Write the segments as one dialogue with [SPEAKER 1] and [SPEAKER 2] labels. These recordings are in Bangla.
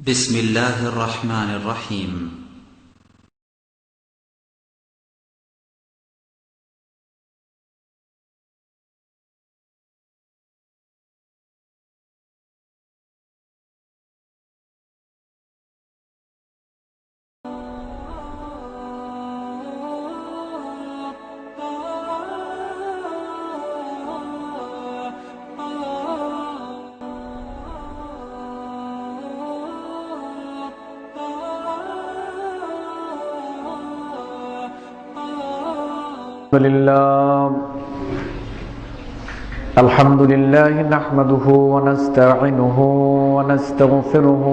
[SPEAKER 1] بسم الله الرحمن الرحيم.
[SPEAKER 2] الحمد لله نحمده ونستعينه ونستغفره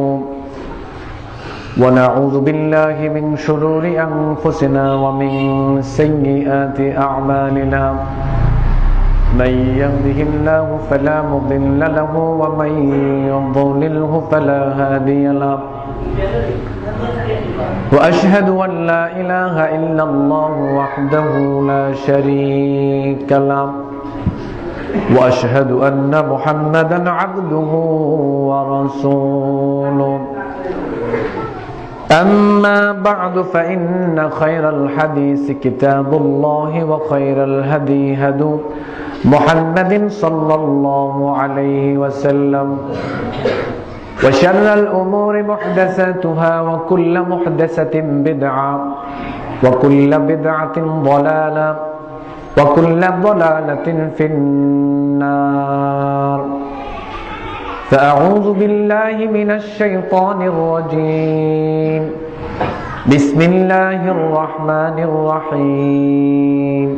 [SPEAKER 2] ونعوذ بالله من شرور أنفسنا ومن سيئات أعمالنا من يهده الله فلا مضل له ومن يضلله فلا هادي له وأشهد أن لا إله إلا الله وحده لا شريك له وأشهد أن محمدا عبده ورسوله أما بعد فإن خير الحديث كتاب الله وخير الهدي هدي محمد صلى الله عليه وسلم وشر الأمور محدثاتها وكل محدثة بدعة وكل بدعة ضلالة وكل ضلالة في النار فأعوذ بالله من الشيطان الرجيم بسم الله الرحمن الرحيم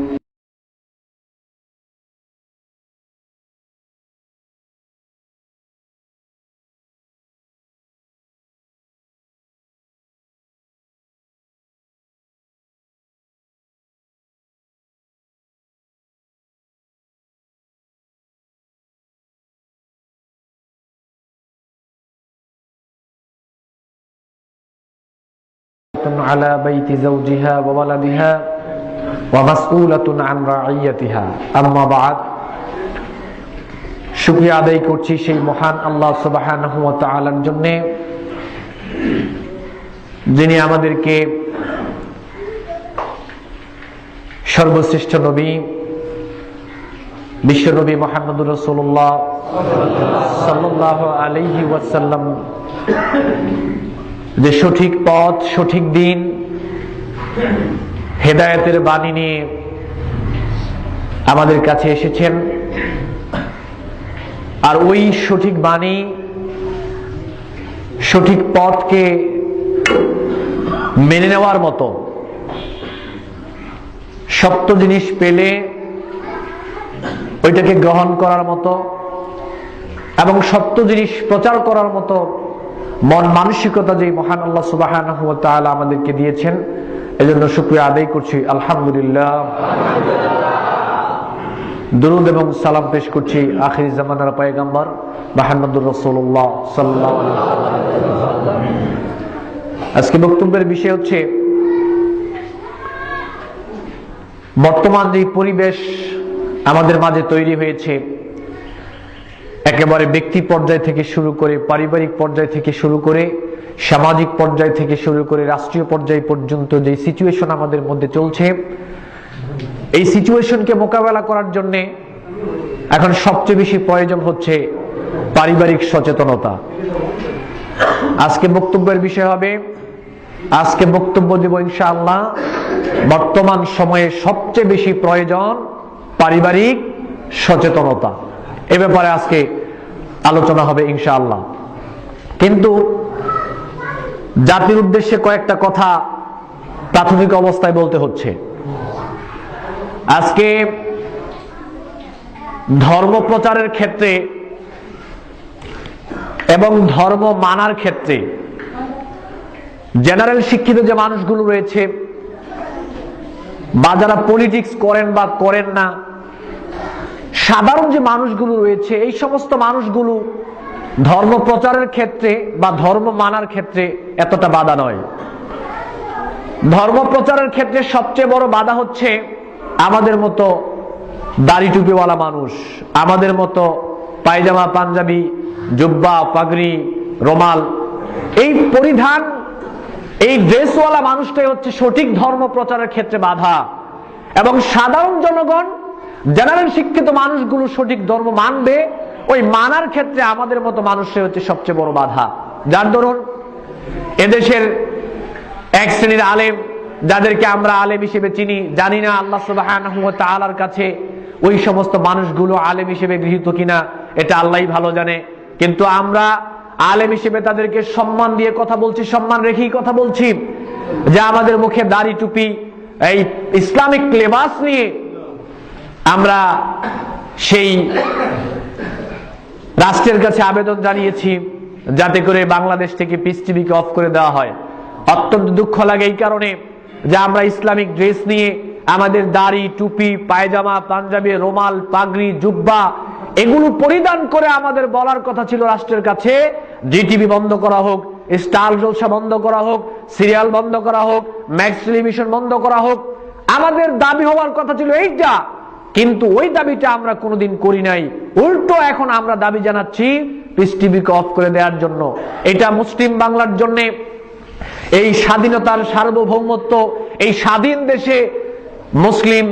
[SPEAKER 2] على بيت زوجها وولدها ومسؤولة عن رعيتها أما بعد শুকরিয়া আদায় করছি সেই মহান আল্লাহ সুবহানাহু ওয়া তাআলার জন্য যিনি আমাদেরকে সর্বশ্রেষ্ঠ নবী বিশ্ব নবী মুহাম্মদুর রাসূলুল্লাহ সাল্লাল্লাহু আলাইহি ওয়াসাল্লাম যে সঠিক পথ সঠিক দিন হেদায়েতের বাণী নিয়ে আমাদের কাছে এসেছেন আর ওই সঠিক বাণী সঠিক পথকে মেনে নেওয়ার মতো সত্য জিনিস পেলে ওইটাকে গ্রহণ করার মতো এবং সত্য জিনিস প্রচার করার মতো মন মানসিকতা যে মহান আল্লাহ সুবহানাহু ওয়া তাআলা আমাদেরকে দিয়েছেন এজন্য শুকরিয়া আদায় করছি আলহামদুলিল্লাহ। দরুদ এবং সালাম পেশ করছি আখির জামানার পয়গম্বর মুহাম্মদুর রাসূলুল্লাহ সাল্লাল্লাহু আলাইহি ওয়াসাল্লাম। আজকে বক্তব্যের বিষয় হচ্ছে বর্তমান যে পরিবেশ আমাদের মাঝে তৈরি হয়েছে একেবারে ব্যক্তি পর্যায় থেকে শুরু করে পারিবারিক পর্যায় থেকে শুরু করে সামাজিক পর্যায় থেকে শুরু করে রাষ্ট্রীয় পর্যায় পর্যন্ত যে সিচুয়েশন আমাদের মধ্যে চলছে এই সিচুয়েশনকে মোকাবেলা করার জন্য এখন সবচেয়ে বেশি প্রয়োজন হচ্ছে পারিবারিক সচেতনতা। আজকে বক্তব্যের বিষয় হবে আজকে বক্তব্য দেব ইনশাআল্লাহ বর্তমান সময়ে সবচেয়ে বেশি প্রয়োজন পারিবারিক সচেতনতা। এ ব্যাপারে আজকে আলোচনা হবে ইনশাআল্লাহ। কিন্তু জাতির উদ্দেশ্যে কয়েকটা কথা প্রাথমিক অবস্থায় বলতে হচ্ছে। আজকে ধর্ম প্রচারের ক্ষেত্রে এবং ধর্ম মানার ক্ষেত্রে জেনারেল শিক্ষিত যে মানুষগুলো রয়েছে বা যারা পলিটিক্স করেন বা করেন না সাধারণ যে মানুষগুলো রয়েছে এই সমস্ত মানুষগুলো ধর্ম প্রচারের ক্ষেত্রে বা ধর্ম মানার ক্ষেত্রে এতটা বাধা নয়। ধর্ম প্রচারের ক্ষেত্রে সবচেয়ে বড় বাধা হচ্ছে আমাদের মতো দাড়ি টুপিওয়ালা মানুষ, আমাদের মতো পায়জামা পাঞ্জাবি জুব্বা পাগড়ি রোমাল এই পরিধান, এই ড্রেসওয়ালা মানুষটাই হচ্ছে সঠিক ধর্ম প্রচারের ক্ষেত্রে বাধা, এবং সাধারণ জনগণ, জেনারেল শিক্ষিত মানুষগুলো সঠিক ধর্ম মানবে, ওই মানার ক্ষেত্রে আমাদের মতো মানুষই হচ্ছে সবচেয়ে বড় বাধা। যার দরুন এদেশের এক শ্রেণীর আলেম, যাদেরকে আমরা আলেম হিসেবে চিনি, জানি না আল্লাহ সুবহানাহু ওয়া তাআলার কাছে ওই সমস্ত মানুষগুলো আলেম হিসেবে গৃহীত কিনা, এটা আল্লাহই ভালো জানে। কিন্তু আমরা আলেম হিসেবে তাদেরকে সম্মান দিয়ে কথা বলছি, সম্মান রেখেই কথা বলছি, যে আমাদের মুখে দাড়ি টুপি, এই ইসলামিক লেবাস নিয়ে আমরা সেই রাষ্ট্রের কাছে আবেদন জানিয়েছি যাতে করে বাংলাদেশ থেকে পিস টিভিকে অফ করে দেওয়া হয়। অত্যন্ত দুঃখ লাগে এই কারণে যে আমরা ইসলামিক ড্রেস নিয়ে আমাদের দাড়ি টুপি পায়জামা পাঞ্জাবি রুমাল পাগড়ি জুব্বা এগুলো পরিধান করে আমাদের বলার কথা ছিল রাষ্ট্রের কাছে, জিটিভি বন্ধ করা হোক, স্টার জলসা বন্ধ করা হোক, সিরিয়াল বন্ধ করা হোক, ম্যাক্স টেলিভিশন বন্ধ করা হোক। আমাদের দাবি হওয়ার কথা ছিল এইটা, কিন্তু ওই দাবিটা আমরা কোনোদিন করি নাই। উল্টো এখন আমরা দাবি জানাচ্ছি পিস টিভিকে অফ করে দেওয়ার জন্য। এটা মুসলিম বাংলার জন্য, এই স্বাধীনতার সার্বভৌমত্ব, এই স্বাধীন দেশে মুসলিম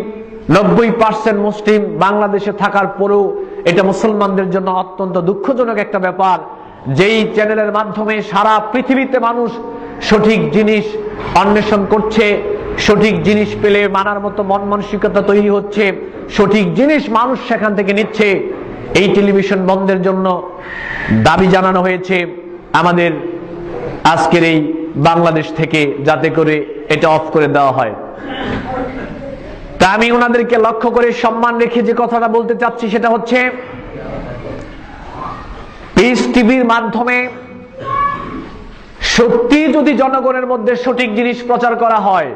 [SPEAKER 2] 90% মুসলিম বাংলাদেশে থাকার পরেও এটা মুসলমানদের জন্য অত্যন্ত দুঃখজনক একটা ব্যাপার। যেই চ্যানেলের মাধ্যমে সারা পৃথিবীতে মানুষ সঠিক জিনিস অন্বেষণ করছে, সঠিক জিনিস পেলে মানার মতো মন মানসিকতা তৈরি হচ্ছে, সঠিক জিনিস মানুষ সেখান থেকে নিচ্ছে, এই টেলিভিশন বন্ধের জন্য দাবি জানানো হয়েছে আমাদের আজকের এই বাংলাদেশ থেকে, যাতে করে এটা অফ করে দেওয়া হয়। তা আমি ওনাদেরকে লক্ষ্য করে সম্মান রেখে যে কথাটা বলতে চাচ্ছি সেটা হচ্ছে, পিস টিভির মাধ্যমে সত্যি যদি জনগণের মধ্যে সঠিক জিনিস প্রচার করা হয়,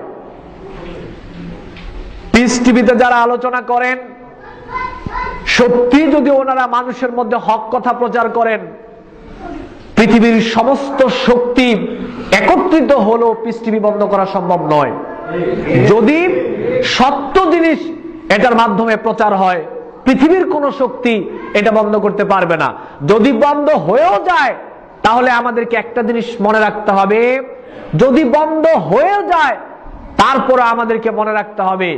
[SPEAKER 2] পিস টিভিতে যারা আলোচনা করেন সত্যি যদি ওনারা মানুষের মধ্যে হক কথা প্রচার করেন, পৃথিবীর সমস্ত শক্তি একত্রিত হলেও পিস টিভি বন্ধ করা সম্ভব নয়। যদি সত্য জিনিস এটার মাধ্যমে প্রচার হয়, পৃথিবীর কোন শক্তি এটা বন্ধ করতে পারবে না। যদি বন্ধ হয়েও যায় তাহলে আমাদেরকে একটা জিনিস মনে রাখতে হবে, যদি বন্ধ হয়েও যায় তারপরে আমাদেরকে মনে রাখতে হবে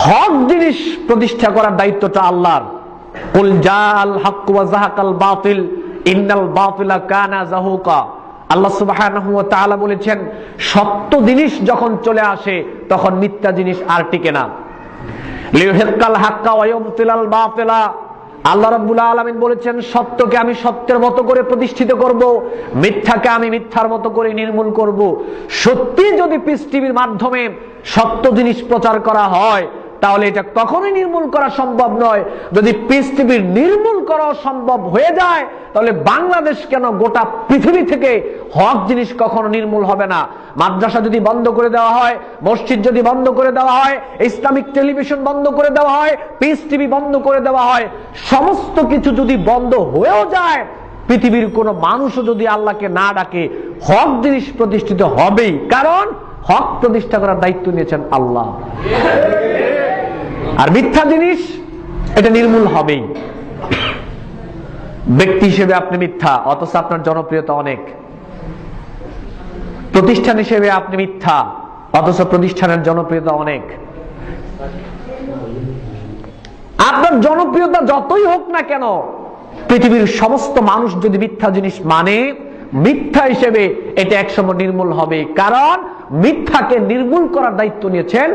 [SPEAKER 2] হক জিনিস প্রতিষ্ঠা করার দায়িত্বটা আল্লাহর। কুল জাআল হাক্কু ওয়া যাহাকাল বাতিল ইন্নাল বাতিলা কানা যাহুকা। আল্লাহ সুবহানাহু ওয়া তাআলা বলেছেন, সত্য জিনিস যখন চলে আসে তখন মিথ্যা জিনিস আর টিকে না। লিউহিক্কাল হাক্কা ওয়া ইউবতিলাল বাতিলা। আল্লাহ রাব্বুল আলামিন বলেছেন, সত্যকে আমি সত্যের মতো করে প্রতিষ্ঠিত করব, মিথ্যাকে আমি মিথ্যার মতো করে নির্মূল করব। সত্যি যদি পিস টিভির মাধ্যমে সত্য জিনিস প্রচার করা হয় তাহলে এটা কখনোই নির্মূল করা সম্ভব নয়। যদি পিস টিভির নির্মূল করা সম্ভব হয়ে যায় তাহলে বাংলাদেশ কেন গোটা পৃথিবী থেকে হক জিনিস কখনো নির্মূল হবে না। মাদ্রাসা যদি বন্ধ করে দেওয়া হয়, মসজিদ যদি বন্ধ করে দেওয়া হয়, ইসলামিক টেলিভিশন বন্ধ করে দেওয়া হয়, পিস টিভি বন্ধ করে দেওয়া হয়, সমস্ত কিছু যদি বন্ধ হয়েও যায়, পৃথিবীর কোন মানুষও যদি আল্লাহকে না ডাকে, হক জিনিস প্রতিষ্ঠিত হবেই, কারণ হক প্রতিষ্ঠা করার দায়িত্ব নিয়েছেন আল্লাহ। আর মিথ্যা জিনিস এটা নির্মূল হবেই। ব্যক্তি হিসেবে আপনি মিথ্যা, অথচ আপনার জনপ্রিয়তা অনেক। প্রতিষ্ঠান হিসেবে আপনি মিথ্যা, অথচ প্রতিষ্ঠানের জনপ্রিয়তা অনেক। আপনার জনপ্রিয়তা যতই হোক না কেন, পৃথিবীর সমস্ত মানুষ যদি মিথ্যা জিনিস মানে, মিথ্যা হিসেবে এটা একসময় নির্মূল হবে, কারণ মিথ্যাকে নির্মূল করার দায়িত্ব নিয়েছেন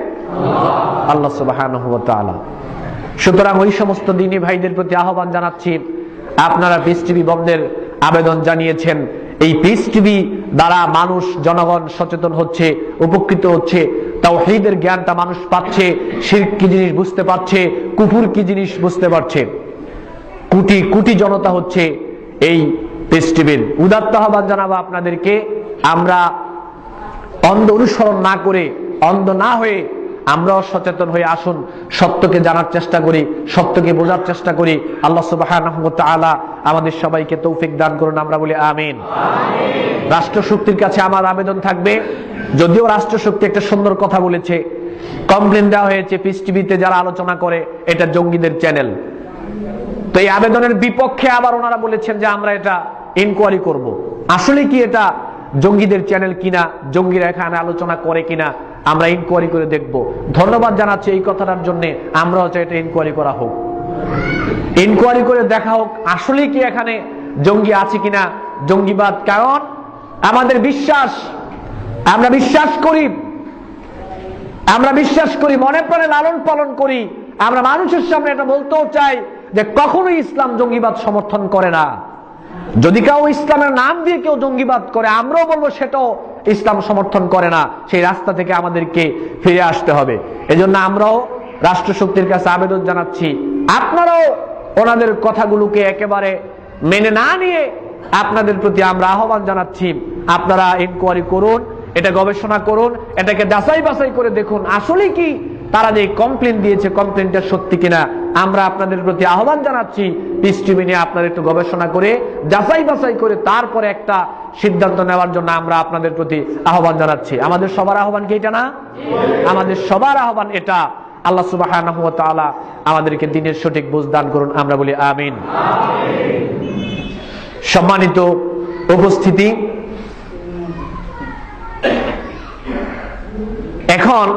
[SPEAKER 2] আল্লাহ সুবহানাহু ওয়া তাআলা। সুতরাং ওই সমস্ত দ্বীনী ভাইদের প্রতি আহ্বান জানাচ্ছি, আপনারা পিস টিভি বন্ধের আবেদন জানিয়েছেন, এই পিস টিভি দ্বারা মানুষ জনগণ সচেতন হচ্ছে, উপকৃত হচ্ছে, তাওহীদের জ্ঞানটা মানুষ পাচ্ছে, শিরক কি জিনিস বুঝতে পারছে, কুফর কি জিনিস বুঝতে পারছে। কোটি কোটি জনতা হচ্ছে এই পিস টিভির। উদাত্ত আহ্বান জানাবো আপনাদেরকে, আমরা অন্ধ অনুসরণ না করে, অন্ধ না হয়ে আমরাও সচেতন হয়ে আসুন, সত্যকে জানার চেষ্টা করি, সত্যকে বোঝার চেষ্টা করি। আল্লাহ সুবহানাহু ওয়া তাআলা আমাদের সবাইকে তৌফিক দান করুন, আমরা বলি আমিন। রাষ্ট্রশক্তির কাছে আমার আবেদন থাকবে, যদিও রাষ্ট্রশক্তি একটা সুন্দর কথা বলেছে, কমপ্লেন দেওয়া হয়েছে পিস টিভিতে যারা আলোচনা করে এটা জঙ্গিদের চ্যানেল। তো এই আবেদনের বিপক্ষে আবার ওনারা বলেছেন যে আমরা এটা ইনকোয়ারি করব। আসলে কি এটা জঙ্গিদের চ্যানেল কিনা, জঙ্গিরা এখানে আলোচনা করে কিনা আমরা ইনকোয়ারি করে দেখব। ধন্যবাদ জানাচ্ছি এই কথাটার জন্য। আমরাও চাই এটা ইনকোয়ারি করা হোক, ইনকোয়ারি করে দেখা হোক আসলে কি এখানে জঙ্গি আছে কিনা, জঙ্গিবাদ। কারণ আমাদের বিশ্বাস, আমরা বিশ্বাস করি, মনে প্রাণে লালন পালন করি। আমরা মানুষের সামনে এটা বলতেও চাই যে কখনোই ইসলাম জঙ্গিবাদ সমর্থন করে না। যদি কেউ ইসলামের নাম দিয়ে কেউ জঙ্গিবাদ করে, আমরাও বলবো সেটাও ইসলাম সমর্থন করে না। সেই রাস্তা থেকে আমাদেরকে ফিরে আসতে হবে। এজন্য আমরাও রাষ্ট্রশক্তির কাছে আবেদন জানাচ্ছি, আপনারাও ওনাদের কথাগুলোকে একেবারে মেনে না নিয়ে আপনাদের প্রতি আমরা আহ্বান জানাচ্ছি, আপনারা ইনকোয়ারি করুন, এটা গবেষণা করুন, এটাকে যাচাই বাছাই করে দেখুন আসলে কি তারা যে কমপ্লেন দিয়েছে কমপ্লেনটা সত্যি কিনা। আমরা আপনাদের প্রতি আহ্বান জানাচ্ছি, পিস টিভি নিয়ে আপনারা একটু গবেষণা করে যাচাই বাছাই করে তারপরে একটা সিদ্ধান্ত নেওয়ার জন্য আমরা আপনাদের প্রতি আহ্বান জানাচ্ছি। আমাদের সবার আহ্বান কি এটা না? আমাদের সবার আহ্বান এটা। আল্লাহ সুবহানাহু ওয়া তাআলা আমাদেরকে দ্বীনের সঠিক বুঝ দান করুন, আমরা বলি আমিন। সম্মানিত উপস্থিতি, এখন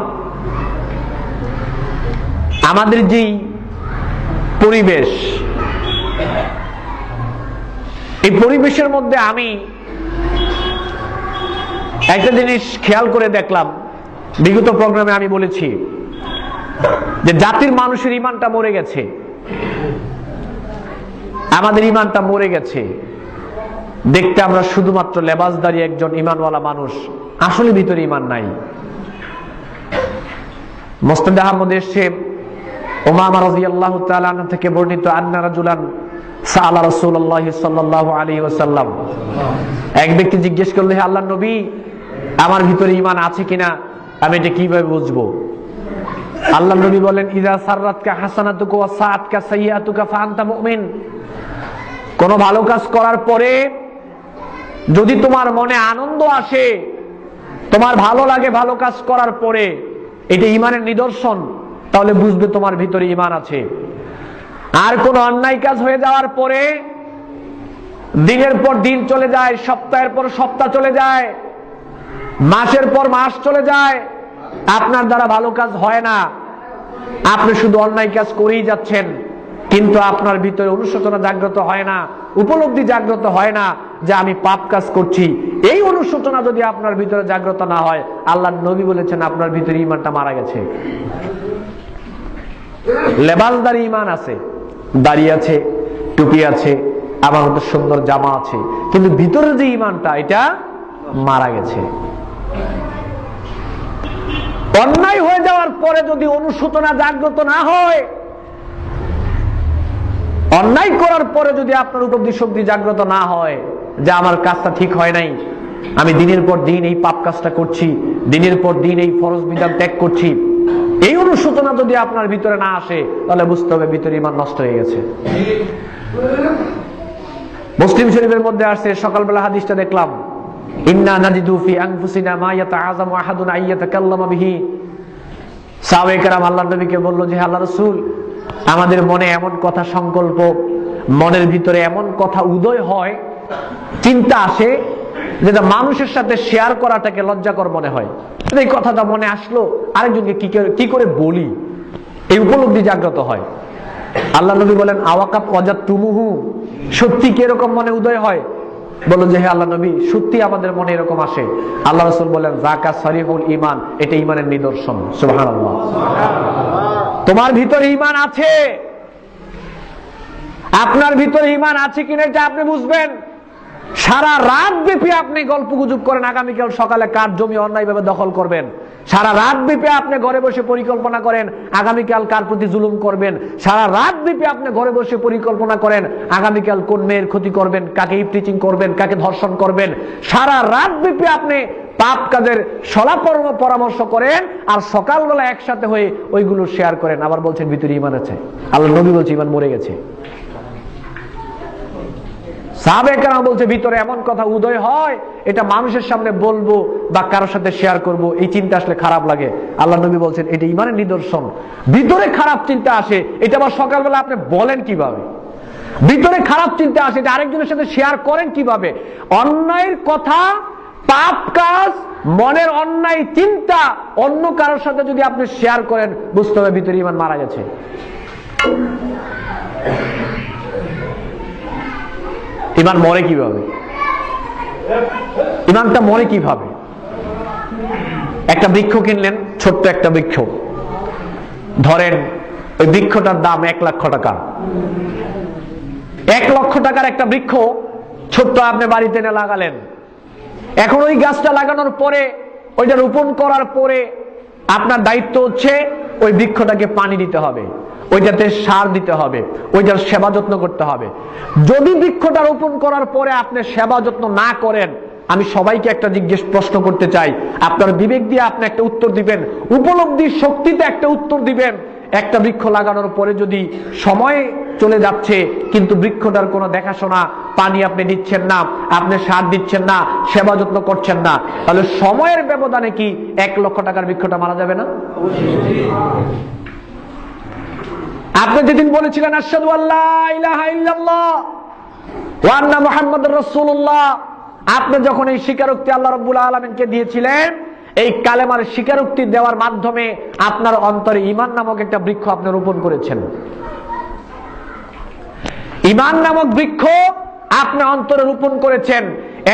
[SPEAKER 2] আমাদের যেই পরিবেশ, এই পরিবেশের মধ্যে আমি একটা জিনিস খেয়াল করে দেখলাম, বিগত প্রোগ্রামে আমি বলেছি যে জাতির মানুষের ঈমানটা মরে গেছে, আমাদের ঈমানটা মরে গেছে। দেখতে আমরা শুধুমাত্র লেবাসদারি একজন ঈমানওয়ালা মানুষ, আসলে ভিতরে ঈমান নাই। মুসনাদ আহমদে এসেছে উমামা রাদিয়াল্লাহু তাআলা আনহা থেকে বর্ণিত, আন্না রাজুলান সাআলা রাসূলুল্লাহ সাল্লাল্লাহু আলাইহি ওয়াসাল্লাম, এক ব্যক্তি জিজ্ঞেস করলো, হে আল্লাহর নবী, আমার ভিতরে ঈমান আছে কিনা আমি এটা কিভাবে বুঝবো? আল্লাহর নবী বলেন, ইযা সাররাতকা হাসানাতুকা ওয়া সাআতকা সাইয়্যাতুকা ফাআনতা মুমিন। কোন ভালো কাজ করার পরে যদি তোমার মনে আনন্দ আসে, তোমার ভালো লাগে ভালো কাজ করার পরে, এটা ঈমানের নিদর্শন, তাহলে বুঝবে তোমার ভিতরে ঈমান আছে। আর কোন অন্যায় কাজ হয়ে যাওয়ার পরে দিনের পর দিন চলে যায়, সপ্তাহের পর সপ্তাহ চলে যায়, মাসের পর মাস চলে যায়, আপনার দ্বারা ভালো কাজ হয় না, আপনি শুধু অন্যায় কাজ করেই যাচ্ছেন, কিন্তু আপনার ভিতরে অনুশোচনা জাগ্রত হয় না, উপলব্ধি জাগ্রত হয় না যে আমি পাপ কাজ করছি। এই অনুশোচনা যদি আপনার ভিতরে জাগ্রত না হয়, আল্লাহর নবী বলেছেন আপনার ভিতরে ঈমানটা মারা গেছে। লেবাসদারি ঈমান আছে, দাড়ি আছে, টুপি আছে, আমার মতো সুন্দর জামা আছে, কিন্তু ভিতরে যে ঈমানটা এটা মারা গেছে। অন্যায় হয়ে যাওয়ার পরে যদি অনুশোচনা জাগ্রত না হয়, অন্যায় করার পরে যদি আপনার উপলব্ধি শক্তি জাগ্রত না হয় যে আমার কাজটা ঠিক হয় নাই, আমি দিনের পর দিন এই পাপ কাজটা করছি, দিনের পর দিন এই ফরজ বিধান ত্যাগ করছি, এই অনুশোচনা যদি আপনার ভিতরে না আসে, তাহলে বুঝতে হবে ভিতরে ঈমান নষ্ট হয়ে গেছে। মুসলিম শরীফের মধ্যে আসছে, সকালবেলা হাদিসটা দেখলাম, ইন্না নাজিদু ফি আনফুসিনা মা ইয়াতাআযামু আহাদুন আইয়াতাকাল্লামা বিহি। সাহাবায়ে কেরাম আল্লাহর নবীকে বলল যে আল্লাহর রাসূল, আমাদের মনে এমন কথা সংকল্প, মনের ভিতরে এমন কথা উদয় হয়, চিন্তা আসে, যেটা মানুষের সাথে শেয়ার করাটাকে লজ্জাকর মনে হয়। এই কথাটা মনে আসলো, আরেকজনকে কি করে বলি, এই উপলব্ধি জাগ্রত হয়। আল্লাহ নবী বলেন, আওয়াকাত ওয়াজাতুমুহু, সত্যি কি এরকম মনে উদয় হয়? বলল যে হে আল্লাহ নবী, সত্যি আমাদের মনে এরকম আসে। আল্লাহ রাসূল বলেন, যাকা সারিহুল ঈমান, এটা ঈমানের নিদর্শন। সুবহানাল্লাহ। তোমার ভিতরে ঈমান আছে, আপনার ভিতরে ঈমান আছে কিনা এটা আপনি বুঝবেন। সারা রাত ব্যাপী আপনি গল্প গুজব করেন আগামীকাল সকালে কার জমি অন্যায়ভাবে দখল করবেন, সারা রাত ব্যাপী আপনি ঘরে বসে পরিকল্পনা করেন আগামীকাল কার প্রতি জুলুম করবেন, সারা রাত ব্যাপী আপনি ঘরে বসে পরিকল্পনা করেন আগামীকাল কোন মেয়ের ক্ষতি করবেন, কাকে ইফটিচিং করবেন, কাকে ধর্ষণ করবেন, সারা রাত ব্যাপী আপনি পাপ কাজের সলা পরামর্শ করেন, আর সকালবেলা একসাথে হয়ে ওইগুলো শেয়ার করেন, আবার বলছেন ভিতরে ঈমান আছে। আল্লাহ নবী বলছে ঈমান মরে গেছে। সাহাবায়ে কেরাম বলছে ভিতরে এমন কথা উদয় হয়, এটা মানুষের সামনে বলবো বা কারোর সাথে শেয়ার করব, এই চিন্তা আসলে খারাপ লাগে। আল্লাহ নবী বলছেন এটা ঈমানের নিদর্শন। ভিতরে খারাপ চিন্তা আসে, এটা আবার সকালবেলা আপনি বলেন কিভাবে? ভিতরে খারাপ চিন্তা আসে, এটা আরেকজনের সাথে শেয়ার করেন কিভাবে? অন্যায়ের কথা, পাপ কাজ, মনের অন্যায় চিন্তা অন্য কারোর সাথে যদি আপনি শেয়ার করেন, বুঝতে হবে ভিতরে ঈমান মারা গেছে। ঈমান মরে কিভাবে? ঈমানটা মরে কিভাবে? একটা বৃক্ষ কিনলেন, ছোট্ট একটা বৃক্ষ, ধরেন ওই বৃক্ষটার দাম 1 লক্ষ টাকা। 1 লক্ষ টাকার একটা বৃক্ষ ছোট্ট আপনি বাড়িতে এনে লাগালেন। এখন ওই গাছটা লাগানোর পরে, ওইটা রোপণ করার পরে আপনার দায়িত্ব হচ্ছে ওই বৃক্ষটাকে পানি দিতে হবে, ওইটাতে সার দিতে হবে, ওইটার সেবা যত্ন করতে হবে। যদি বৃক্ষটা রোপণ করার পরে আপনি সেবা যত্ন না করেন, আমি সবাইকে একটা প্রশ্ন করতে চাই, আপনার বিবেক দিয়ে আপনি একটা উত্তর দিবেন, উপলব্ধির শক্তিতে একটা উত্তর দিবেন। একটা বৃক্ষ লাগানোর পরে যদি সময় চলে যাচ্ছে কিন্তু বৃক্ষটার কোনো দেখাশোনা, পানি আপনি দিচ্ছেন না, আপনি সার দিচ্ছেন না, সেবা যত্ন করছেন না, তাহলে সময়ের ব্যবধানে কি 1 লক্ষ টাকার বৃক্ষটা মারা যাবে না? আপনি যেদিন বলেছিলেন আশহাদু আল্লা ইলাহা ইল্লাল্লাহ ওয়া আন্না মুহাম্মাদুর রাসূলুল্লাহ, আপনি যখন এই স্বীকারোক্তি আল্লাহ রাব্বুল আলামিনকে দিয়েছিলেন, এই কালেমার স্বীকারোক্তি দেওয়ার মাধ্যমে আপনার অন্তরে ঈমান নামক একটা বৃক্ষ আপনি রোপণ করেছেন। ঈমান নামক বৃক্ষ আপনি অন্তরে রোপণ করেছেন।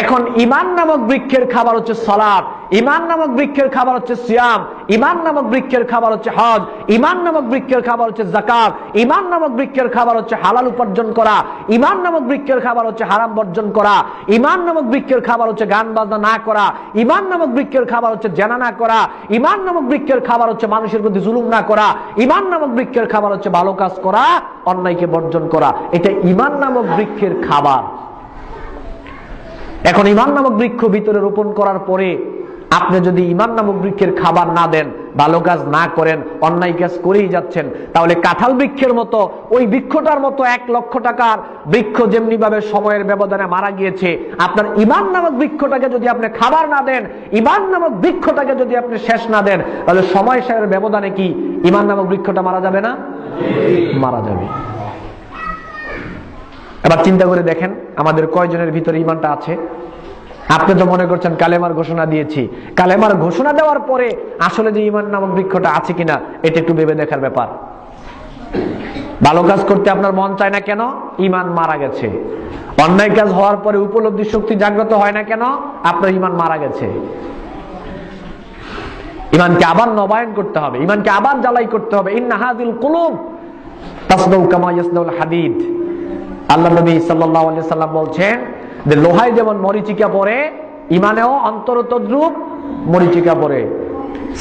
[SPEAKER 2] এখন ঈমান নামক বৃক্ষের খাবার হচ্ছে সালাত, ঈমান নামক বৃক্ষের খাবার হচ্ছে সিয়াম, ঈমান নামক বৃক্ষের খাবার হচ্ছে হজ, ঈমান নামক বৃক্ষের খাবার হচ্ছে যাকাত, ঈমান নামক বৃক্ষের খাবার হচ্ছে হালাল উপার্জন করা, ঈমান নামক বৃক্ষের খাবার হচ্ছে হারাম বর্জন করা, ঈমান নামক বৃক্ষের খাবার হচ্ছে গান বাজনা না করা, ঈমান নামক বৃক্ষের খাবার হচ্ছে জেনা না করা, ঈমান নামক বৃক্ষের খাবার হচ্ছে মানুষের প্রতি জুলুম না করা, ঈমান নামক বৃক্ষের খাবার হচ্ছে ভালো কাজ করা, অন্যায়কে বর্জন করা। এটা ঈমান নামক বৃক্ষের খাবার। এখন ঈমান নামক বৃক্ষ ভিতরে রোপণ করার পরে আপনি যদি ঈমান নামক বৃক্ষের খাবার না দেন, ভালো কাজ না করেন, অন্যায় কাজ করেই যাচ্ছেন, তাহলে কাঁঠাল বৃক্ষের মতো, ওই বৃক্ষটার মতো 1 লক্ষ টাকার বৃক্ষ যেমনি ভাবে সময়ের ব্যবধানে মারা গিয়েছে, আপনার ঈমান নামক বৃক্ষটাকে যদি আপনি খাবার না দেন, ঈমান নামক বৃক্ষটাকে যদি আপনি শেষ না দেন, তাহলে সময় শেষের ব্যবধানে কি ঈমান নামক বৃক্ষটা মারা যাবে না? মারা যাবে। এবার চিন্তা করে দেখেন আমাদের কয়জনের ভিতরে ঈমানটা আছে? আপনি তো মনে করছেন কালেমার ঘোষণা দিয়েছি, কালেমার ঘোষণা দেওয়ার পরে আসলে যে ঈমান নামক বৃক্ষটা আছে কিনা এটা একটু ভেবে দেখার ব্যাপার। ভালো কাজ করতে আপনার মন চায় না কেন? ঈমান মারা গেছে। অন্যায় কাজ হওয়ার পরে উপলব্ধি শক্তি জাগ্রত হয় না কেন? আপনার ঈমান মারা গেছে। ঈমানকে আবার নবায়ন করতে হবে, ঈমানকে আবার জ্বালাই করতে হবে। ইন্না হাযিল কুলুব তাসদাউ কামা ইয়াসদাউল হাদিদ। আল্লাহ নবী সাল্লাল্লাহু আলাইহি সাল্লাম বলছেন যে লোহায় যেমন মরিচিকা পড়ে, ঈমানেও অন্তর তদ্রূপ মরিচিকা পড়ে।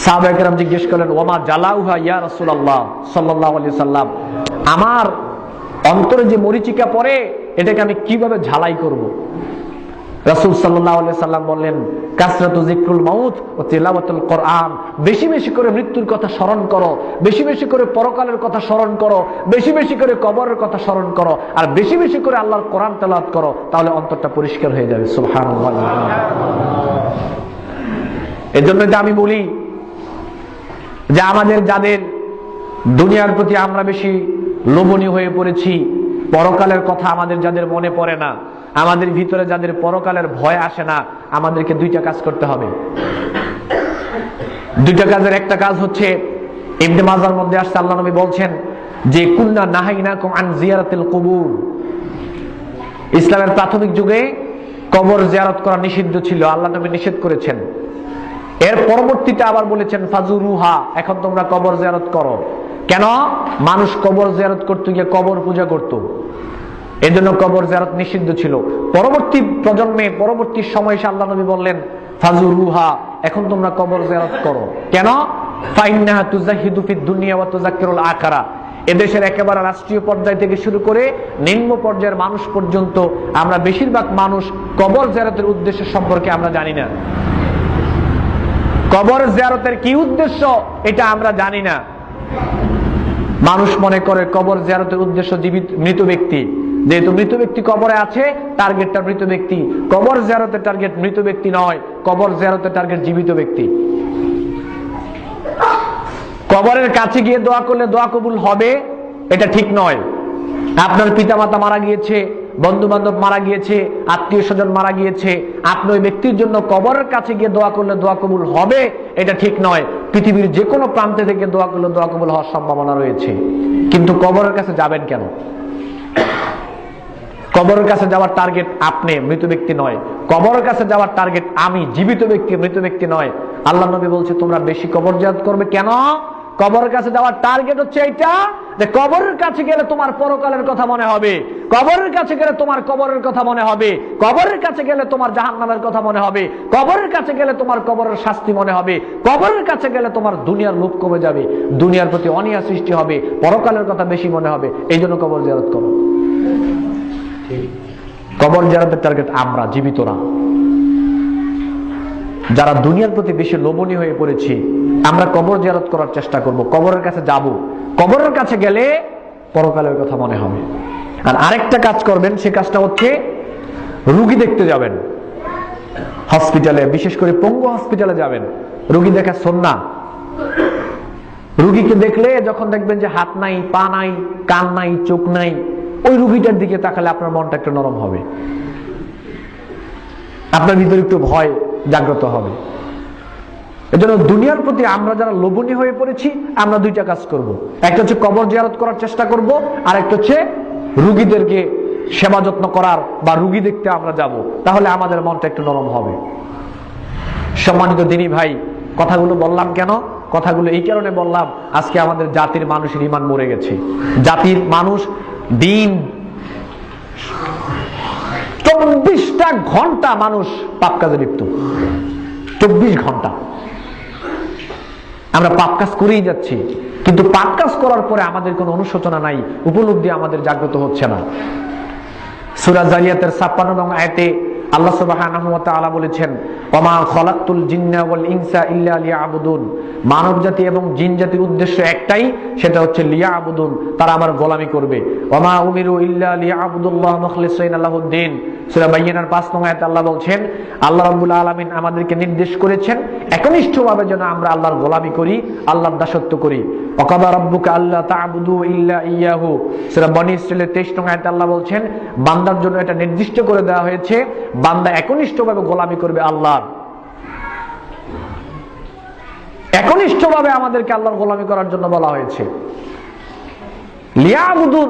[SPEAKER 2] সাহাবায়ে কেরাম জিজ্ঞেস করলেন, ওয়া মা জালাউহা ইয়া রাসূলুল্লাহ সাল্লাল্লাহু আলাইহি সাল্লাম, আমার অন্তরে যে মরিচিকা পড়ে এটাকে আমি কিভাবে ঝালাই করব? রাসূল সাল্লাল্লাহু আলাইহি সাল্লাম বললেন, কাসরাতু যিকরুল মাউত ওয়া তিলাওয়াতুল কোরআন। বেশি বেশি করে মৃত্যুর কথা স্মরণ করো, বেশি বেশি করে পরকালের কথা স্মরণ করো, বেশি বেশি করে কবরের কথা স্মরণ করো, আর বেশি বেশি করে আল্লাহর কোরআন তেলাওয়াত করো, তাহলে অন্তরটা পরিষ্কার হয়ে যাবে। সুবহানাল্লাহ। এজন্য আমি বলি যে আমাদের যাদের দুনিয়ার প্রতি আমরা বেশি লোভনীয় হয়ে পড়েছি, পরকালের কথা আমাদের যাদের মনে পড়ে না, আমাদের ভিতরে যাদের পরকালের ভয় আসে না, আমাদেরকে 2টা কাজ করতে হবে। 2টা কাজের একটা কাজ হচ্ছে, ইবনে মাজার মধ্যে আসছে, আল্লাহ নবী বলছেন যে কুল্লা নাহাইনাকুম আন জিয়ারাতিল কুবুর। ইসলামের প্রাথমিক যুগে কবর জিয়ারত করা নিষিদ্ধ ছিল, আল্লাহ নবী নিষেধ করেছেন। এর পরবর্তীতে আবার বলেছেন ফাজুরুহা, এখন তোমরা কবর জিয়ারত করো। কেন? মানুষ কবর জিয়ারত করতে গিয়ে কবর পূজা করত, এজন্য কবর জিয়ারত নিষিদ্ধ ছিল। পরবর্তী প্রজন্মে, পরবর্তী সময়ে এসে আল্লাহ নবী বললেন ফাজুরুহা, এখন তোমরা কবর জিয়ারত করো। কেন? ফাইন্নাহা তুজাহিদু ফিদ দুনিয়া ওয়া তুযাক্কিরুল আখিরা। এদেশের একেবারে রাষ্ট্রীয় পর্যায় থেকে শুরু করে নিম্ন পর্যায়ের মানুষ পর্যন্ত আমরা বেশিরভাগ মানুষ কবর জিয়ারতের উদ্দেশ্য সম্পর্কে আমরা জানি না। কবর জিয়ারতের কি উদ্দেশ্য এটা আমরা জানি না। মানুষ মনে করে কবর জিয়ারতের উদ্দেশ্য জীবিত মৃত ব্যক্তি, যেহেতু মৃত ব্যক্তি কবরে আছে টার্গেটটা মৃত ব্যক্তি। কবর জিয়ারতের টার্গেট মৃত ব্যক্তি নয়, কবর জিয়ারতের টার্গেট জীবিত ব্যক্তি। কবরের কাছে গিয়ে দোয়া করলে দোয়া কবুল হবে এটা ঠিক নয়। আপনার পিতামাতা মারা গিয়েছে, বন্ধু বান্ধব মারা গিয়েছে, আত্মীয় স্বজন মারা গিয়েছে, আপনি ওই ব্যক্তির জন্য কবরের কাছে গিয়ে দোয়া করলে দোয়া কবুল হবে এটা ঠিক নয়। পৃথিবীর যে কোনো প্রান্তে থেকে দোয়া করলে দোয়া কবুল হওয়ার সম্ভাবনা রয়েছে। কিন্তু কবরের কাছে যাবেন কেন? কবরের কাছে যাওয়ার টার্গেট আপনি, মৃত ব্যক্তি নয়। কবরের কাছে যাওয়ার টার্গেট আমি, জীবিত ব্যক্তি, মৃত ব্যক্তি নয়। আল্লাহ নবী বলছে তোমরা বেশি কবর জিয়ারত করবে। কেন? কবরের কাছে যাওয়ার টার্গেট হচ্ছে এইটা যে কবরের কাছে গেলে তোমার পরকালের কথা মনে হবে, কবরের কাছে গেলে তোমার কবরের কথা মনে হবে, কবরের কাছে গেলে তোমার জাহান্নামের কথা মনে হবে, কবরের কাছে গেলে তোমার কবরের শাস্তি মনে হবে, কবরের কাছে গেলে তোমার দুনিয়ার লোভ কমে যাবে, দুনিয়ার প্রতি অনীহা সৃষ্টি হবে, পরকালের কথা বেশি মনে হবে। এই জন্য কবর জিয়ারত করো। কবর জিয়ারতের টার্গেট আমরা, জীবিতরা। যারা দুনিয়ার প্রতি বেশি লোভনীয় হয়ে পড়েছি আমরা কবর জিয়ারত করার চেষ্টা করব, কবরের কাছে যাব। কবরের কাছে গেলে পরকালের কথা মনে হবে। আর আরেকটা কাজ করবেন, সে কাজটা হচ্ছে রোগী দেখতে যাবেন হসপিটালে, বিশেষ করে পঙ্গু হসপিটালে যাবেন। রোগী দেখা সুন্নাহ। রোগীকে দেখলে যখন দেখবেন যে হাত নাই, পা নাই, কান নাই, চোখ নাই, ওই রোগীটার দিকে তাকালে আপনার মনটা একটু নরম হবে, আপনার ভিতরে একটু ভয় জাগ্রত হবে। এজন্য দুনিয়ার প্রতি আমরা যারা লোভনীয় হয়ে পড়েছি আমরা দুইটা কাজ করব। একটা হচ্ছে কবর জিয়ারত করার চেষ্টা করব, আর একটা হচ্ছে রোগীদেরকে সেবা যত্ন করার বা রোগী দেখতে আমরা যাব, তাহলে আমাদের মনটা একটু নরম হবে। সম্মানিত দিনী ভাই, কথাগুলো বললাম কেন? কথাগুলো এই কারণে বললাম, আজকে আমাদের জাতির মানুষের ঈমান মরে গেছে। জাতির মানুষ দিন 24টা ঘন্টা মানুষ পাপ কাজে লিপ্ত। 24 ঘন্টা আমরা পাপ কাজ করেই যাচ্ছি, কিন্তু পাপ কাজ করার পরে আমাদের কোনো অনুশোচনা নাই, উপলব্ধি আমাদের জাগ্রত হচ্ছে না। সূরা জারিয়াতের 56 নং আয়াতে আল্লাহ সুবহানাহু ওয়া তাআলা বলেছেন, ওমা খলাকতুল জিন্না ওয়াল ইনসা ইল্লা লিয়াবুদুন। মানব জাতি এবং জিন জাতির উদ্দেশ্য একটাই, সেটা হচ্ছে লিয়াবুদুন, তারা আমার গোলামি করবে। ওমা উমিরু ইল্লা লিয়াবুদুল্লাহ মুখলিসিনা লাহুদ্দিন। সূরা বাইয়িনার 5 নং আয়াতে আল্লাহ বলছেন, আল্লাহ রাব্বুল আলামিন আমাদেরকে নির্দেশ করেছেন একনিষ্ঠভাবে যেন আমরা আল্লাহর গোলামি করি, আল্লাহর দাসত্ব করি। ওয়াকাদা রাব্বুকা আল্লা তা'বুদু ইল্লা ইয়াহু। সূরা বনী ইসরাঈলের 23 নং আয়াতে আল্লাহ বলছেন, বান্দার জন্য এটা নির্দিষ্ট করে দেওয়া হয়েছে, বান্দা একনিষ্ঠভাবে গোলামি করবে আল্লাহর। একনিষ্ঠভাবে আমাদেরকে আল্লাহর গোলামি করার জন্য বলা হয়েছে। লিয়াবুদুন।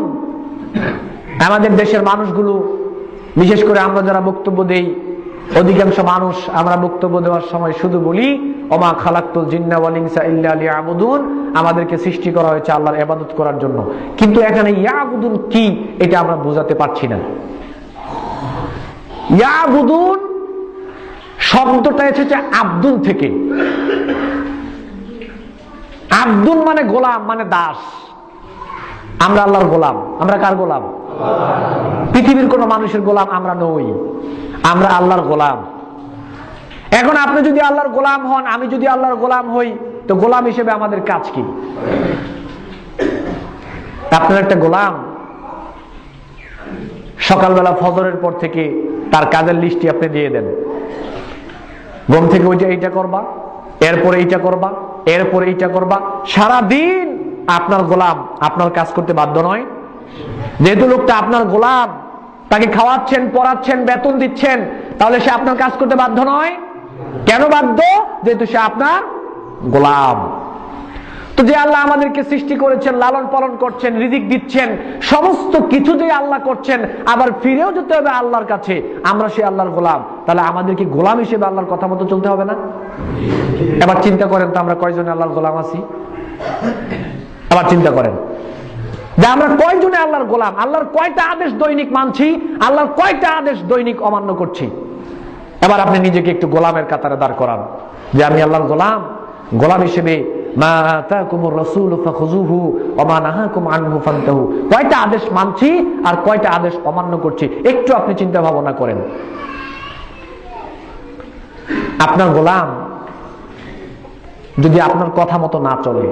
[SPEAKER 2] আমাদের দেশের মানুষগুলো, বিশেষ করে আমরা যারা বক্তব্য দেই, অধিকাংশ মানুষ আমরা বক্তব্য দেওয়ার সময় শুধু বলি ওমা খালাকতুল জিন্না ওয়াল ইনসা ইল্লা লিয়াবুদুন, আমাদেরকে সৃষ্টি করা হয়েছে আল্লাহর ইবাদত করার জন্য। কিন্তু এখানে ইয়াবুদুন কি এটা আমরা বোঝাতে পারছি না। ইয়াবুদুন শব্দটা এসেছে আব্দুন থেকে। আব্দুন মানে গোলাম, মানে দাস। আমরা আল্লাহর গোলাম। আমরা কার গোলাম? পৃথিবীর কোন মানুষের গোলাম আমরা নই, আমরা আল্লাহর গোলাম। এখন আপনি যদি আল্লাহর গোলাম হন, আমি যদি আল্লাহর গোলাম হই, তো গোলাম হিসেবে আমাদের কাজ কি? আপনার একটা গোলাম সকালবেলা ফজরের পর থেকে তার কাজের লিস্টটি আপনি দিয়ে দেন। ঘুম থেকে ওইটা এইটা করবা, এরপরে এইটা করবা, এরপরে এইটা করবা। সারাদিন আপনার গোলাম আপনার কাজ করতে বাধ্য নয়? যেহেতু লোকটা আপনার গোলাম, তাকে খাওয়াচ্ছেন, পড়াচ্ছেন, বেতন দিচ্ছেন, তাহলে সে আপনার কাজ করতে বাধ্য নয়? কেন বাধ্য? যেহেতু সে আপনার গোলাম। তো যে আল্লাহ আমাদেরকে সৃষ্টি করেছেন, লালন পালন করছেন, রিজিক দিচ্ছেন, সমস্ত কিছু যে আল্লাহ করছেন, আবার ফিরেও যেতে হবে আল্লাহর কাছে, আমরা সে আল্লাহর গোলাম, তাহলে আমাদেরকে গোলাম হিসেবে আল্লাহর কথা মতো চলতে হবে না? এবার চিন্তা করেন তো আমরা কয়জনে আল্লাহর গোলাম আছি? আবার চিন্তা করেন যে আমরা কয়জনে আল্লাহর গোলাম, আল্লাহর কয়টা আদেশ দৈনিক মানছি, আল্লাহর কয়টা আদেশ দৈনিক অমান্য করছি। এবার আপনি নিজেকে একটু গোলামের কাতারে দাঁড় করান যে আমি আল্লাহর গোলাম। গোলাম হিসেবে মা আতাকুমুর রাসূলু ফাখুযুহু ওয়া মা নাহাকুম আনহু ফান্তাহু, কয়টা আদেশ মানছি আর কয়টা আদেশ অমান্য করছি, একটু আপনি চিন্তা ভাবনা করেন। আপনার গোলাম যদি আপনার কথা মতো না চলে,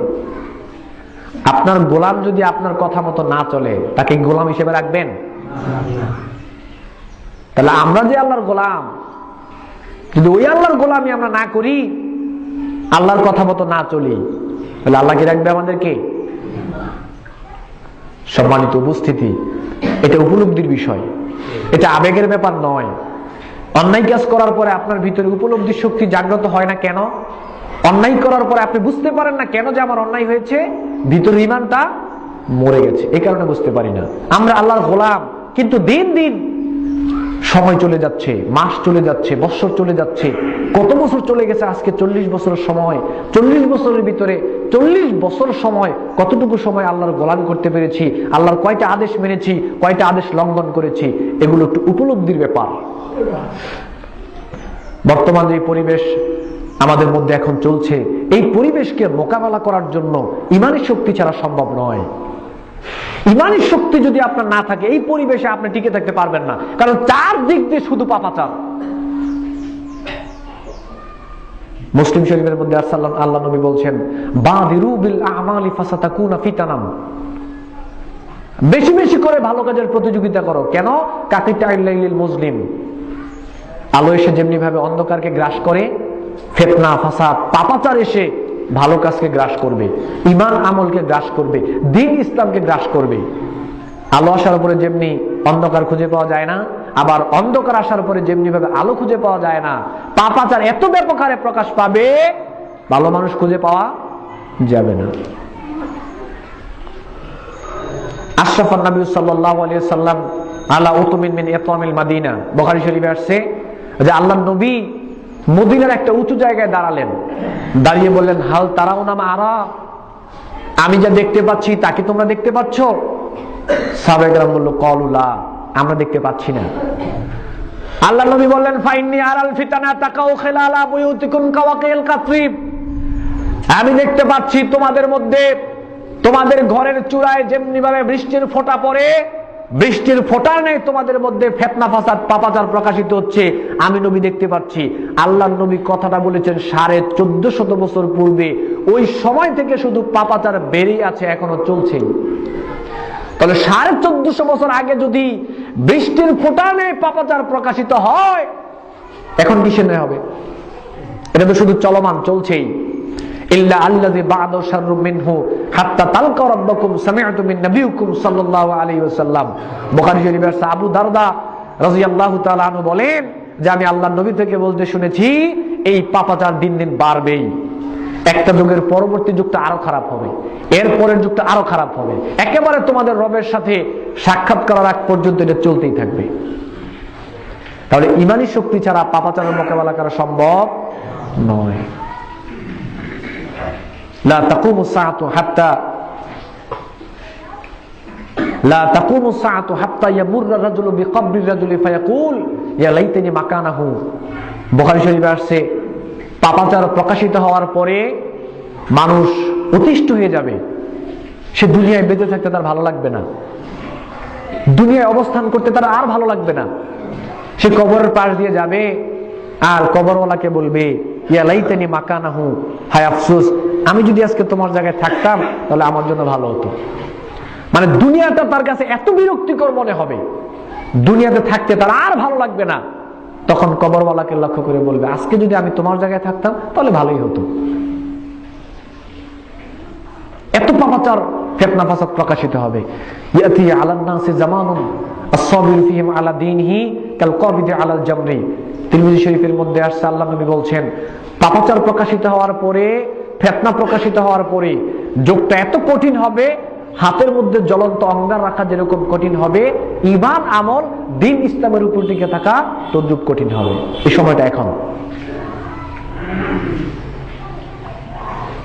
[SPEAKER 2] আপনার গোলাম যদি আপনার কথা মতো না চলে, তাকে গোলাম হিসেবে রাখবেন? তাহলে আমরা যে আল্লাহর গোলাম, যদি ওই আল্লাহর গোলামি আমরা না করি, আল্লাহর কথা মতো না চলি, তাহলে আল্লাহ কি রাখবে আমাদেরকে? সম্মানিত উপস্থিতি, এটা উপলব্ধির বিষয়, এটা আবেগের ব্যাপার নয়। অন্যায় কাজ করার পরে আপনার ভিতরে উপলব্ধির শক্তি জাগ্রত হয় না কেন? অন্যায় করার পরে আপনি বুঝতে পারেন না কেন যে আমার অন্যায় হয়েছে, ভিতরের ঈমানটা মরে গেছে, এই কারণে বুঝতে পারি না। আমরা আল্লাহর গোলাম, কিন্তু দিন দিন সময় চলে যাচ্ছে, মাস চলে যাচ্ছে, বছর চলে যাচ্ছে, কত বছর চলে গেছে আজকে 40 বছরের সময়। 40 বছরের ভিতরে 40 বছর সময় কতটুকু সময় আল্লাহর গোলামি করতে পেরেছি, আল্লাহর কয়টা আদেশ মেনেছি, কয়টা আদেশ লঙ্ঘন করেছি, এগুলো একটু উপলব্ধির ব্যাপার। বর্তমান যে পরিবেশ আমাদের মধ্যে এখন চলছে, এই পরিবেশকে মোকাবেলা করার জন্য ইমানি শক্তি ছাড়া সম্ভব নয়। ইমানি শক্তি যদি আপনার না থাকে, এই পরিবেশে আপনি টিকে থাকতে পারবেন না, কারণ চারদিক দিয়ে শুধু পাপাচার। মুসলিম শরীফের মধ্যে আল্লাহ নবী বলছেন, বাদিরু বিল আমালি ফাসাতাকুনা ফিতানাম, বেশি বেশি করে ভালো কাজের প্রতিযোগিতা করো। কেন? কাতিতাইল লাইলিল মুসলিম, আলো এসে যেমনি ভাবে অন্ধকারকে গ্রাস করে, ফিতনা ফাসাদ পাপাচার এসে ভালো কাজকে গ্রাস করবে, ঈমান আমলকে গ্রাস করবে, দ্বীন ইসলামকে গ্রাস করবে। আলো আসার পরে যেমনি অন্ধকার খুঁজে পাওয়া যায় না, আবার অন্ধকার আসার পরে যেমনি ভাবে আলো খুঁজে পাওয়া যায় না, পাপাচার এত ব্যাপক হারে প্রকাশ পাবে, ভালো মানুষ খুঁজে পাওয়া যাবে না। আশরাফুন নবী সাল্লাল্লাহু আলাইহি ওয়াসাল্লাম আলা উতুমিন মিন ইতামিল মাদিনা, বুখারী শরীফে আসছে যে আল্লাহর নবী মদিনার একটা উঁচু জায়গায় দাঁড়ালেন, দাঁড়িয়ে বললেন, হাল তারাউনা মা আরা, আমি যা দেখতে পাচ্ছি তা কি তোমরা দেখতে পাচ্ছ? সাহাবায়ে কেরাম বলল, ক্বালু লা, আমরা দেখতে পাচ্ছি না। আল্লাহর নবী বললেন, ফাইন্নী আরাল ফিতানা তাকাউ খিলালা বুয়ুতিকুম কাওয়াকিল কাতরিব, আমি দেখতে পাচ্ছি তোমাদের মধ্যে, তোমাদের ঘরের চূড়ায় যেমনি ভাবে বৃষ্টির ফোঁটা পড়ে, বৃষ্টির ফোঁটার নেই তোমাদের মধ্যে ফিতনা ফাসাদ পাপাচার প্রকাশিত হচ্ছে, আমি নবী দেখতে পাচ্ছি। আল্লাহর নবী কথাটা বলেছেন 1450 বছর পূর্বে, ওই সময় থেকে শুধু পাপাচার বেড়েই আছে, এখনো চলছে। তাহলে 1450 বছর আগে যদি বৃষ্টির ফোঁটা নেই পাপাচার প্রকাশিত হয়, এখন কিসের নেই হবে? এটা তো শুধু চলমান, চলছেই। ইল্লা আল্লাযী বা'দা শাররু মিনহু হাত্তা তালকা রাব্বাকুম সামি'তু মিন নাবিয়িকুম সাল্লাল্লাহু আলাইহি ওয়াসাল্লাম। বুখারী শরীফের আবু দারদা রাদিয়াল্লাহু তাআলা আনহু বলেন যে আমি আল্লাহর নবী থেকে বলতে শুনেছি, এই পাপাচার দিন দিন বাড়বেই। একটা যুগের পরবর্তী যুগটা আরো খারাপ হবে, এর পরের যুগটা আরো খারাপ হবে, একেবারে তোমাদের রবের সাথে সাক্ষাৎ করার আগ পর্যন্ত এটা চলতেই থাকবে। তাহলে ইমানি শক্তি ছাড়া পাপাচারের মোকাবেলা করা সম্ভব নয়। لا تقوم الساعة حتى يمر الرجل بقبر الرجل فيقول يا ليتني مكانه। বুখারী শরীফে আসছে, পাপাচার প্রকাশিত হওয়ার পরে মানুষ অতিষ্ঠ হয়ে যাবে, সে দুনিয়ায় বেঁচে থাকতে তার ভালো লাগবে না, দুনিয়ায় অবস্থান করতে তার আর ভালো লাগবে না। সে কবরের পাশ দিয়ে যাবে আর কবরওয়ালাকে বলবে, ইয়া লাইতানি মাকানাহু, হায় আফসোস, আমি যদি আজকে তোমার জায়গায় থাকতাম তাহলে আমার জন্য ভালো হতো। মানে দুনিয়াটা তার কাছে এত বিরক্তিকর মনে হবে, দুনিয়াতে থাকতে তার আর ভালো লাগবে না। তখন কবরওয়ালাকে লক্ষ্য করে বলবে, আজকে যদি আমি তোমার জায়গায় থাকতাম তাহলে ভালোই হতো। এত পাপাচার ফিতনা ফাসাদ প্রকাশিত হবে। ইয়াতি আলান নাসি জামানুন আস-সাবিরু ফীহিম আলা দীনিহি কাল কাবিদি আলাল জামরি। তিরমিজি শরীফের মধ্যে আসছে, আল্লাহর নবী বলছেন, পাপাচার প্রকাশিত হওয়ার পরে, ফিতনা প্রকাশিত হওয়ার পরে যুগটা এত কঠিন হবে, হাতের মধ্যে জ্বলন্ত অঙ্গার রাখা যেরকম কঠিন হবে, ঈমান আমল দ্বীন ইসলামের উপর টিকে থাকা তদ্রুপ কঠিন হবে। এই সময়টা এখন।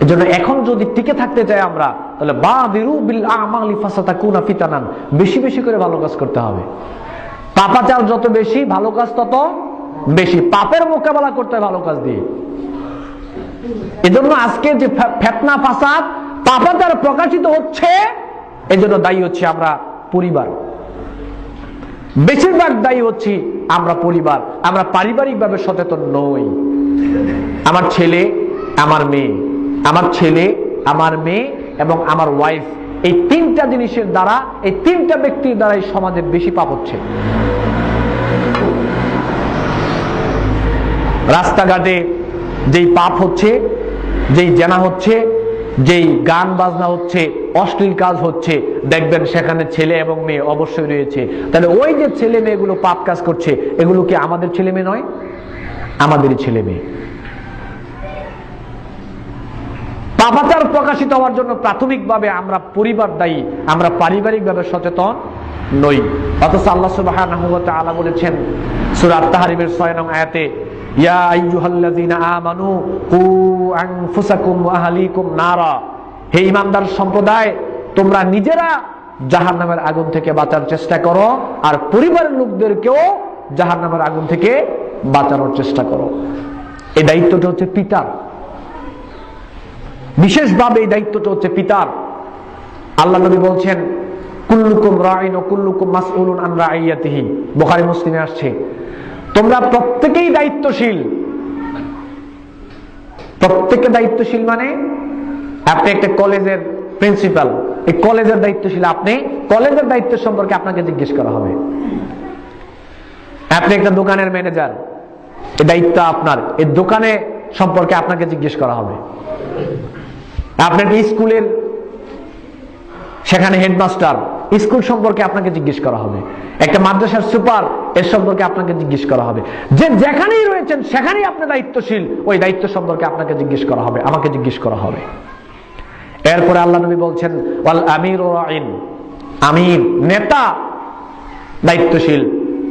[SPEAKER 2] এজন্য এখন যদি টিকে থাকতে চাই আমরা, তাহলে বাদিরু বিল আমালি ফাসাতাকুনা ফিতানান, বেশি বেশি করে ভালো কাজ করতে হবে। পাপাচার যত বেশি, ভালো কাজ তত বেশি। পাপের মোকাবেলা করতে হয় ভালো কাজ দিয়ে। এজন্য আজকে যে ফিতনা ফাসাদ পাপাচার প্রকাশিত হচ্ছে, এজন্য দায়ী হচ্ছে আমরা পরিবার, বেশিরভাগ দায়ী হচ্ছি আমরা পরিবার। আমরা পারিবারিকভাবে সচেতন নই। আমার ছেলে, আমার মেয়ে, আমার ছেলে, আমার মেয়ে এবং আমার ওয়াইফ, এই তিনটা জিনিসের দ্বারা, এই তিনটা ব্যক্তির দ্বারা এই সমাজে বেশি পাপ হচ্ছে। রাস্তাঘাটে যেই পাপ হচ্ছে, যেই জেনা হচ্ছে, যেই গান বাজনা হচ্ছে, অশ্লীল কাজ হচ্ছে, দেখবেন সেখানে ছেলে এবং মেয়ে অবশ্যই রয়েছে। তাহলে ওই যে ছেলে মেয়েগুলো পাপ কাজ করছে, এগুলো কি আমাদের ছেলে মেয়ে নয়? আমাদেরই ছেলে মেয়ে। পাপাচার প্রকাশিত হওয়ার জন্য প্রাথমিকভাবে আমরা পরিবার দায়ী, আমরা পারিবারিকভাবে সচেতন নই। অথচ আল্লাহ সুবহানাহু ওয়া তাআলা বলেছেন সূরা আত-তাহরিমের 6 নং আয়াতে, ইয়া আইয়ুহাল্লাযীনা আমানু কু আনফুসাকুম ওয়া আহলিকুম নারা, হে ঈমানদার সম্প্রদায়, তোমরা নিজেরা জাহান্নামের আগুন থেকে বাঁচার চেষ্টা করো আর পরিবারের লোকদেরকেও জাহান্নামের আগুন থেকে বাঁচানোর চেষ্টা করো। এই দায়িত্বটা হচ্ছে পিতার, বিশেষভাবে এই দায়িত্বটা হচ্ছে পিতার। আল্লাহ নবী বলছেন, কুল্লুকুম রাঈন ওয়া কুল্লুকুম মাসউলুন আন রাইয়াতিহি, বুখারী মুসলিমে আসছে, তোমরা প্রত্যেকেই দায়িত্বশীল। প্রত্যেকে দায়িত্বশীল মানে আপনি একটা কলেজের প্রিন্সিপাল, এই কলেজের দায়িত্বশীল আপনি, কলেজের দায়িত্ব সম্পর্কে আপনাকে জিজ্ঞেস করা হবে। আপনি একটা দোকানের ম্যানেজার, এই দায়িত্ব আপনার, এই দোকানে সম্পর্কে আপনাকে জিজ্ঞেস করা হবে। আপনি একটা স্কুলের সেখানে হেডমাস্টার, স্কুল সম্পর্কে আপনাকে জিজ্ঞেস করা হবে। একটা মাদ্রাসার সুপার, এর সম্পর্কে আপনাকে জিজ্ঞেস করা হবে। যে যেখানেই রয়েছেন সেখানেই আপনি দায়িত্বশীল, ওই দায়িত্ব সম্পর্কে আপনাকে জিজ্ঞেস করা হবে, আমাকে জিজ্ঞেস করা হবে। এরপরে আল্লাহ নবী বলছেন, ওয়াল আমিরু রাঈন, আমির নেতা দায়িত্বশীল,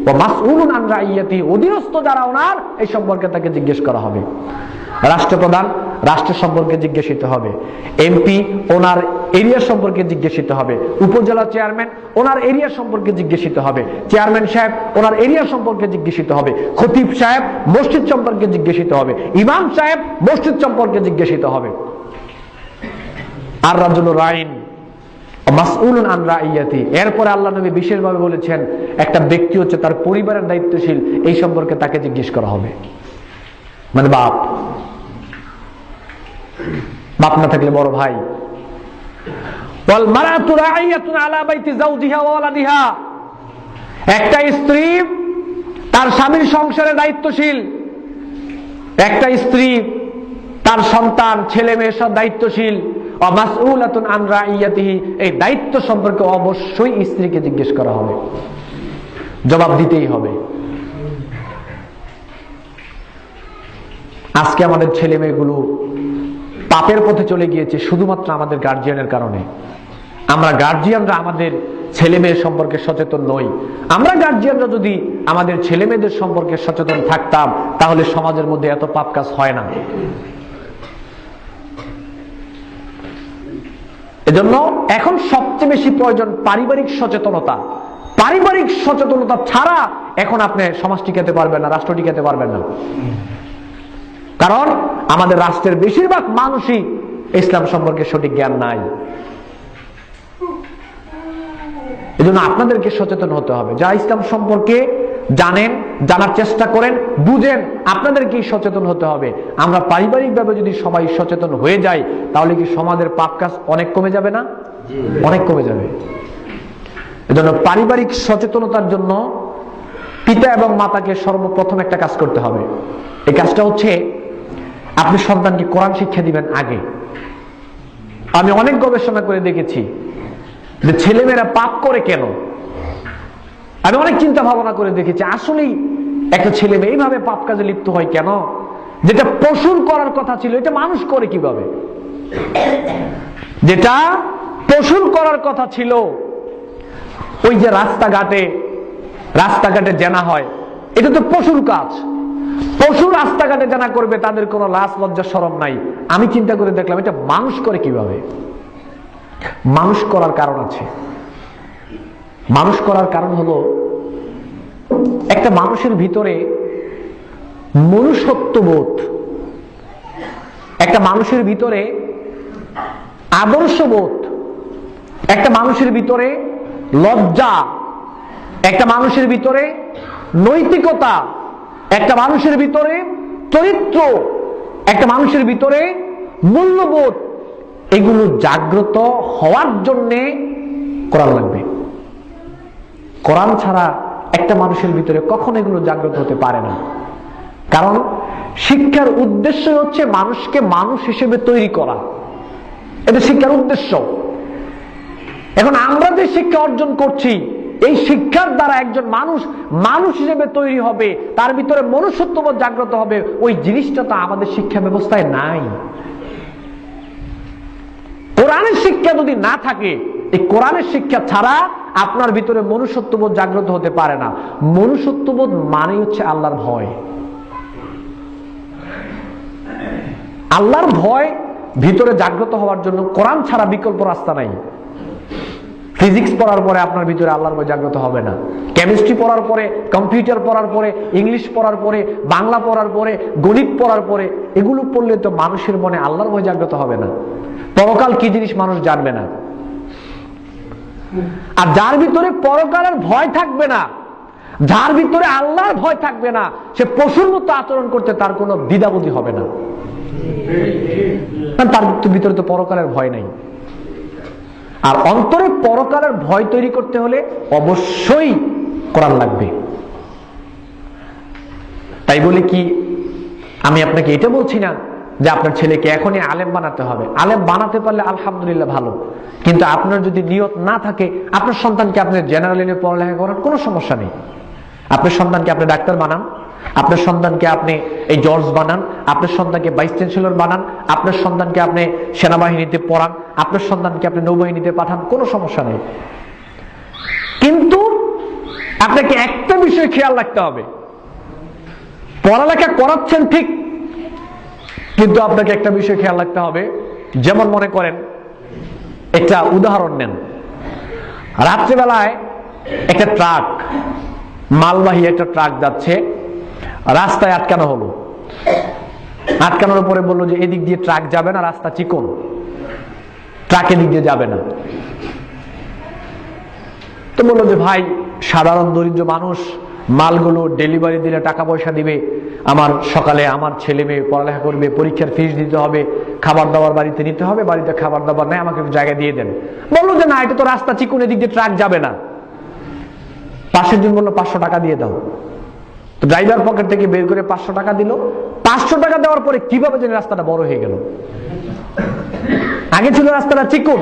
[SPEAKER 2] ওয়া মাসউলুন আন রাইয়াতিহি, অধীনস্থ যারা ওনার এই সম্পর্কে তাকে জিজ্ঞেস করা হবে। রাষ্ট্রপ্রধান রাষ্ট্র সম্পর্কে জিজ্ঞাসিত হবে, এমপি ওনার এরিয়া সম্পর্কে জিজ্ঞাসিত হবে, উপজেলা চেয়ারম্যান ওনার এরিয়া সম্পর্কে জিজ্ঞাসিত হবে, চেয়ারম্যান সাহেব ওনার এরিয়া সম্পর্কে জিজ্ঞাসিত হবে, খতিব সাহেব মসজিদ সম্পর্কে জিজ্ঞাসিত হবে, ইমাম সাহেব মসজিদ সম্পর্কে জিজ্ঞাসিত হবে। আর রাজুলুর রাঈন মাসউলুন আন রাইয়াতিহি, এরপরে আল্লাহ নবী বিশেষভাবে বলেছেন, একটা ব্যক্তি হচ্ছে তার পরিবারের দায়িত্বশীল, এই সম্পর্কে তাকে জিজ্ঞেস করা হবে। মানে বাপ, বাপ না থাকলে বড় ভাই। ওয়াল মারাতু রাইয়াতুন আলা বাইতি যাওজিহা ওয়া ওয়ালাদিহা, একটা স্ত্রী তার স্বামীর সংসারে দায়িত্বশীল, একটা স্ত্রী তার সন্তান ছেলে মেয়ের সব দায়িত্বশীল। ওয়া মাসউলাতুন আন রাইয়াতিহি, এই দায়িত্ব সম্পর্কে অবশ্যই স্ত্রীকে জিজ্ঞেস করা হবে, জবাব দিতেই হবে। আজকে আমাদের ছেলে মেয়েগুলো পাপের পথে চলে গিয়েছে শুধুমাত্র আমাদের গার্জিয়ানের কারণে। আমরা গার্জিয়ানরা আমাদের ছেলে মেয়ের সম্পর্কে সচেতন নই। আমরা গার্জিয়ানরা যদি আমাদের ছেলে মেয়েদের সম্পর্কে সচেতন থাকতাম, তাহলে সমাজের মধ্যে এত পাপ কাজ হয় না। এজন্য এখন সবচেয়ে বেশি প্রয়োজন পারিবারিক সচেতনতা। পারিবারিক সচেতনতা ছাড়া এখন আপনি সমাজ টিকাতে পারবেন না, রাষ্ট্র টিকাতে পারবেন না। কারণ আমাদের রাষ্ট্রের বেশিরভাগ মানুষই ইসলাম সম্পর্কে সঠিক জ্ঞান নাই। এজন্য আপনাদেরকে সচেতন হতে হবে। যারা ইসলাম সম্পর্কে জানেন, জানার চেষ্টা করেন, বুঝেন, আপনাদেরকেই সচেতন হতে হবে। আমরা পারিবারিকভাবে যদি সবাই সচেতন হয়ে যাই, তাহলে কি সমাজের পাপ কাজ অনেক কমে যাবে না? অনেক কমে যাবে। এজন্য পারিবারিক সচেতনতার জন্য পিতা এবং মাতাকে সর্বপ্রথম একটা কাজ করতে হবে। এই কাজটা হচ্ছে আপনি সন্তানকে কোরআন শিক্ষা দিবেন আগে। আমি অনেক গবেষণা করে দেখেছি যে ছেলেমেয়েরা পাপ করে কেন। আমি অনেক চিন্তা ভাবনা করে দেখেছি আসলেই একটা ছেলে মেয়ে এইভাবে পাপ কাজে লিপ্ত হয় কেন। যেটা পশুর করার কথা ছিল, এটা মানুষ করে কিভাবে? যেটা পশুর করার কথা ছিল, ওই যে রাস্তাঘাটে জানা হয়, এটা তো পশুর কাজ। পশু রাস্তাঘাটে জানা করবে, তাদের কোনো লাজ লজ্জা শরম নাই। আমি চিন্তা করে দেখলাম এটা মানুষ করে কিভাবে। মানুষ করার কারণ আছে। মানুষ করার কারণ হলো, একটা মানুষের ভিতরে মনুষ্যত্ববোধ, একটা মানুষের ভিতরে আদর্শবোধ, একটা মানুষের ভিতরে লজ্জা, একটা মানুষের ভিতরে নৈতিকতা, একটা মানুষের ভিতরে চরিত্র, একটা মানুষের ভিতরে মূল্যবোধ, এগুলো জাগ্রত হওয়ার জন্য কোরআন লাগবে। কোরআন ছাড়া একটা মানুষের ভিতরে কখনো এগুলো জাগ্রত হতে পারে না। কারণ শিক্ষার উদ্দেশ্য হচ্ছে মানুষকে মানুষ হিসেবে তৈরি করা। এটা শিক্ষার উদ্দেশ্য। এখন আমরা যে শিক্ষা অর্জন করছি, এই শিক্ষার দ্বারা একজন মানুষ হিসেবে তৈরি হবে, তার ভিতরে মনুষ্যত্ববোধ জাগ্রত হবে, ওই জিনিসটা তো আমাদের শিক্ষা ব্যবস্থায় নাই। কোরআনের শিক্ষা যদি না থাকে, এই কোরআনের শিক্ষা ছাড়া আপনার ভিতরে মনুষ্যত্ববোধ জাগ্রত হতে পারে না। মনুষ্যত্ববোধ মানে হচ্ছে আল্লাহর ভয়। আল্লাহর ভয় ভিতরে জাগ্রত হওয়ার জন্য কোরআন ছাড়া বিকল্প রাস্তা নাই। ফিজিক্স পড়ার পরে আপনার ভিতরে আল্লাহর ভয় জাগ্রত হবে না। কেমিস্ট্রি পড়ার পরে, কম্পিউটার পড়ার পরে, ইংলিশ পড়ার পরে, বাংলা পড়ার পরে, গণিত পড়ার পরে, এগুলো পড়লে তো মানুষের মনে আল্লাহর ভয় জাগ্রত হবে না। পরকাল কি জিনিস মানুষ জানবে না। আর যার ভিতরে পরকালের ভয় থাকবে না, যার ভিতরে আল্লাহর ভয় থাকবে না, সে পশুর মতো আচরণ করতে তার কোনো দ্বিধাবোধই হবে না। তার ভিতরে তো পরকালের ভয় নাই। আর অন্তরে পরকালের ভয় তৈরি করতে হলে অবশ্যই কোরআন লাগবে। তাই বলে কি আমি আপনাকে এটা বলছি না যে আপনার ছেলেকে এখনই আলেম বানাতে হবে। আলেম বানাতে পারলে আলহামদুলিল্লাহ ভালো, কিন্তু আপনার যদি নিয়ত না থাকে, আপনার সন্তানকে আপনি জেনারেল লাইনে পড়ালেখা করান, কোনো সমস্যা নেই। আপনার সন্তানকে আপনি ডাক্তার বানান, আপনার সন্তানকে আপনি এই জজ বানান, আপনার সন্তানকে ভাইস চ্যান্সেলর বানান, আপনার সন্তানকে আপনি সেনাবাহিনীতে পড়ান, আপনার সন্তানকে আপনি নৌবাহিনীতে পাঠান, কোনো সমস্যা নেই। কিন্তু আপনাকে একটা বিষয় খেয়াল রাখতে হবে, পড়ালেখা করাচ্ছেন ঠিক, কিন্তু আপনাকে একটা বিষয় খেয়াল রাখতে হবে। যেমন মনে করেন, একটা উদাহরণ নেন, রাত্রিবেলায় একটা ট্রাক, মালবাহী একটা ট্রাক যাচ্ছে, রাস্তায় আটকানো হলো। আটকানোর পরে বললো যে এদিক দিয়ে ট্রাক যাবে না, রাস্তা চিকন, ট্রাক এদিক দিয়ে যাবে না। তো বললো যে ভাই, সাধারণ দরিদ্র মানুষ, মালগুলো ডেলিভারি দিলে টাকা পয়সা দিবে, আমার সকালে আমার ছেলে মেয়ে পড়ালেখা করবে, পরীক্ষার ফিস দিতে হবে, খাবার দাবার বাড়িতে নিতে হবে, বাড়িতে খাবার দাবার নেই, আমাকে একটু জায়গা দিয়ে দেন। বললো যে না, এটা তো রাস্তা চিকন, এদিক দিয়ে ট্রাক যাবে না। পাশের জন বললো 500 টাকা দিয়ে দাও। তো ড্রাইভার পকেট থেকে বের করে 500 টাকা দিল। 500 টাকা দেওয়ার পরে কিভাবে যেন রাস্তাটা বড় হয়ে গেল। আগে ছিল রাস্তাটা চিকন,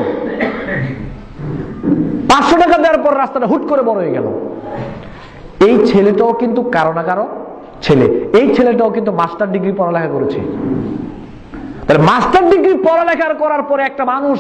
[SPEAKER 2] 500 টাকা দেওয়ার পর রাস্তাটা হুট করে বড় হয়ে গেল। এই ছেলেটাও কিন্তু কারো না কারো ছেলে, এই ছেলেটাও কিন্তু মাস্টার ডিগ্রি পড়ালেখা করেছে। তাহলে মাস্টার ডিগ্রি পড়ালেখা করার পরে একটা মানুষ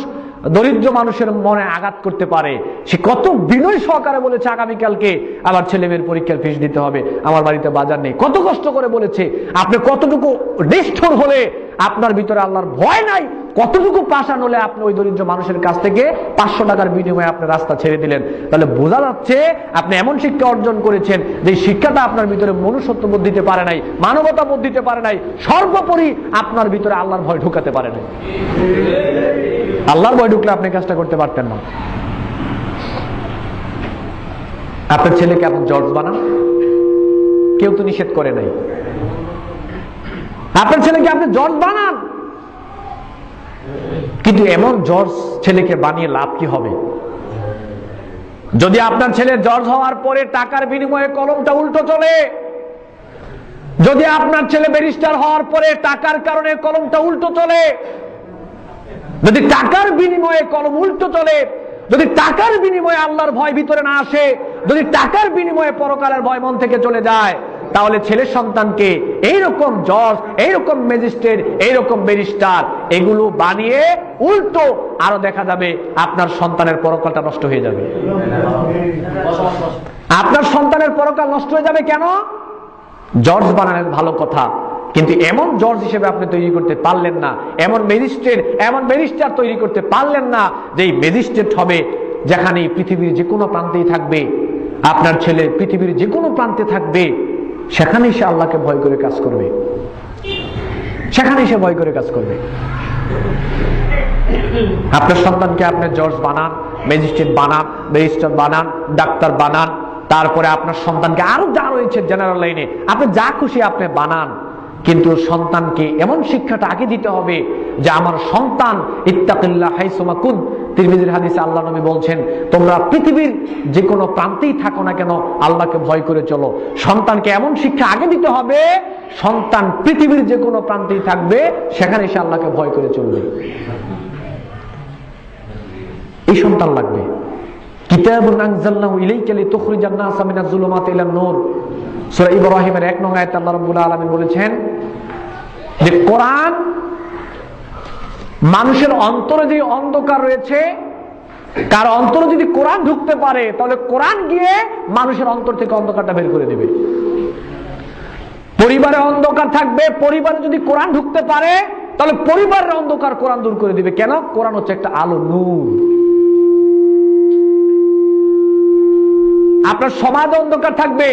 [SPEAKER 2] দরিদ্র মানুষের মনে আঘাত করতে পারে। সে কত বিনয় সহকারে বলেছে আগামীকালকে আমার ছেলে মেয়ের পরীক্ষার ফিস দিতে হবে, আমার বাড়িতে বাজার নেই, কত কষ্ট করে বলেছে। আপনি কতটুকু নিষ্ঠুর হলে আপনার ভিতরে আল্লাহর ভয় নাই, কতটুকু পাষাণ হলে আপনি ওই দরিদ্র মানুষের কাছ থেকে 500 টাকার বিনিময়ে আপনি রাস্তা ছেড়ে দিলেন। তাহলে বোঝা যাচ্ছে আপনি এমন শিক্ষা অর্জন করেছেন যে শিক্ষাটা আপনার ভিতরে মনুষ্যত্ববোধ দিতে পারে নাই, মানবতাবোধ দিতে পারে নাই, সর্বোপরি আপনার ভিতরে আল্লাহর ভয় ঢুকাতে পারে নাই। আল্লাহর ভয় ঢুকলে আপনি কাজটা করতে পারতেন না। আপনার ছেলেকে আপনি জজ বানান, কেউ তো নিষেধ করে নাই। আপনার ছেলেকে আপনি জজ বানান, কিন্তু এমন জজ ছেলেকে বানিয়ে লাভ কি হবে? যদি আপনার ছেলে জজ হওয়ার পরে টাকার বিনিময়ে কলমটা উল্টো চলে, যদি আপনার ছেলে ব্যারিস্টার হওয়ার পরে টাকার কারণে কলমটা উল্টো চলে, যদি টাকার বিনিময়ে কলম উল্টো চলে, যদি টাকার বিনিময়ে আল্লাহর ভয় ভিতরে না আসে, যদি টাকার বিনিময়ে পরকালের ভয় মন থেকে চলে যায়, তাহলে ছেলের সন্তানকে এইরকম জজ, এইরকম ম্যাজিস্ট্রেট, এইরকম ব্যারিস্টার এগুলো বানিয়ে উল্টো আরো দেখা যাবে আপনার সন্তানের পরকালটা নষ্ট হয়ে যাবে। আপনার সন্তানের পরকাল নষ্ট হয়ে যাবে কেন? জজ বানালেন ভালো কথা, কিন্তু এমন জজ হিসেবে আপনি তৈরি করতে পারলেন না, এমন ম্যাজিস্ট্রেট, এমন ব্যারিস্টার তৈরি করতে পারলেন না যে ম্যাজিস্ট্রেট হবে যেখানে পৃথিবীর যে কোনো প্রান্তেই থাকবে। আপনার ছেলে পৃথিবীর যে কোনো প্রান্তে থাকবে, সেখানেই সে আল্লাহকে ভয় করে কাজ করবে, সেখানেই সে ভয় করে কাজ করবে। আপনার সন্তানকে আপনি জজ বানান, ম্যাজিস্ট্রেট বানান, ব্যারিস্টার বানান, ডাক্তার বানান, তারপরে আপনার সন্তানকে আরো যা রয়েছে জেনারেল লাইনে আপনি যা খুশি আপনি বানান, কিন্তু সন্তানকে এমন শিক্ষাটা আগে দিতে হবে যে আমার সন্তান ইত্তাকিল্লাহ হাইসুমা কুন। তিরমিজির হাদিসে আল্লাহ নবী বলছেন, তোমরা পৃথিবীর যে কোনো প্রান্তেই থাকো না কেন আল্লাহকে ভয় করে চলো। সন্তানকে এমন শিক্ষা আগে দিতে হবে, সন্তান পৃথিবীর যে কোনো প্রান্তেই থাকবে সেখানে সে আল্লাহকে ভয় করে চলবে। এই সন্তান লাগবে। কিতাবুন আনজালনাহু ইলাইকা লিতুখরিজান নাসা মিনাজ যুলুমাতি ইলান নূর, সূরা ইব্রাহিমের 1 নং আয়াতে আল্লাহ রাব্বুল আলামিন বলেছেন যে কোরআন মানুষের অন্তরে যে অন্ধকার রয়েছে, কার অন্তরে যদি কোরআন ঢুকতে পারে তাহলে কোরআন গিয়ে মানুষের অন্তর থেকে অন্ধকারটা বের করে দেবে। পরিবারে অন্ধকার থাকবে, পরিবারে যদি কোরআন ঢুকতে পারে তাহলে পরিবারের অন্ধকার কোরআন দূর করে দিবে। কেন? কোরআন হচ্ছে একটা আলো, নূর। আপনার সমাজ অন্ধকার থাকবে,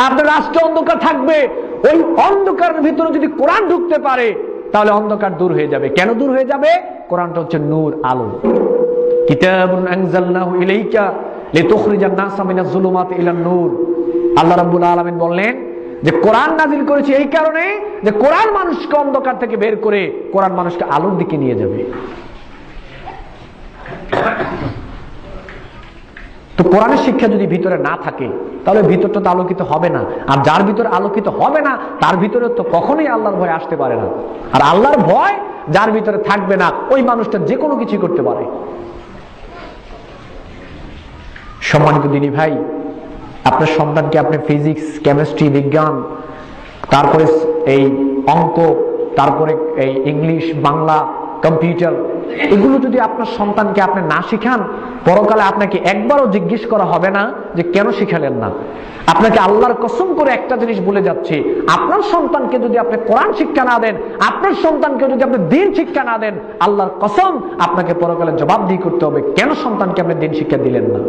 [SPEAKER 2] আপনার রাষ্ট্র অন্ধকার থাকবে, ওই অন্ধকারের ভিতরে যদি কোরআন ঢুকতে পারে তাহলে অন্ধকার দূর হয়ে যাবে। কেন দূর হয়ে যাবে? কোরআনটা হচ্ছে নূর, আলো। কিতাবুন আনজালনাহু ইলাইকা লিতুখরিজান নাসা মিনাজ যুলুমাতি ইলান নূর। আল্লাহ রাব্বুল আলামিন বললেন যে কোরআন নাযিল করেছি এই কারণে যে কোরআন মানুষকে অন্ধকার থেকে বের করে কোরআন মানুষকে আলোর দিকে নিয়ে যাবে। তো কোরআনের শিক্ষা যদি ভিতরে না থাকে তাহলে ভিতরটা তো আলোকিত হবে না। আর যার ভিতরে আলোকিত হবে না তার ভিতরে তো কখনোই আল্লাহর ভয় আসতে পারে না। আর আল্লাহর ভয় যার ভিতরে থাকবে না ওই মানুষটা যে কোনো কিছু করতে পারে। সম্মানিত দিনী ভাই, আপনার সন্তানকে আপনি ফিজিক্স, কেমিস্ট্রি, বিজ্ঞান, তারপরে এই অঙ্ক, তারপরে এই ইংলিশ, বাংলা, কম্পিউটার, এগুলো যদি আপনার সন্তানকে আপনি না শিখান, পরকালে আপনাকে একবারও জিজ্ঞেস করা হবে না যে কেন শিখালেন না। আপনাকে আল্লাহর কসম করে একটা জিনিস বলে যাচ্ছে, আপনার সন্তানকে যদি আপনি কোরআন শিক্ষা না দেন, আপনার সন্তানকে যদি আপনি দ্বীন শিক্ষা না দেন, আল্লাহর কসম আপনাকে পরকালে জবাবদিহি করতে হবে কেন সন্তানকে আপনি দ্বীন শিক্ষা দিলেন না।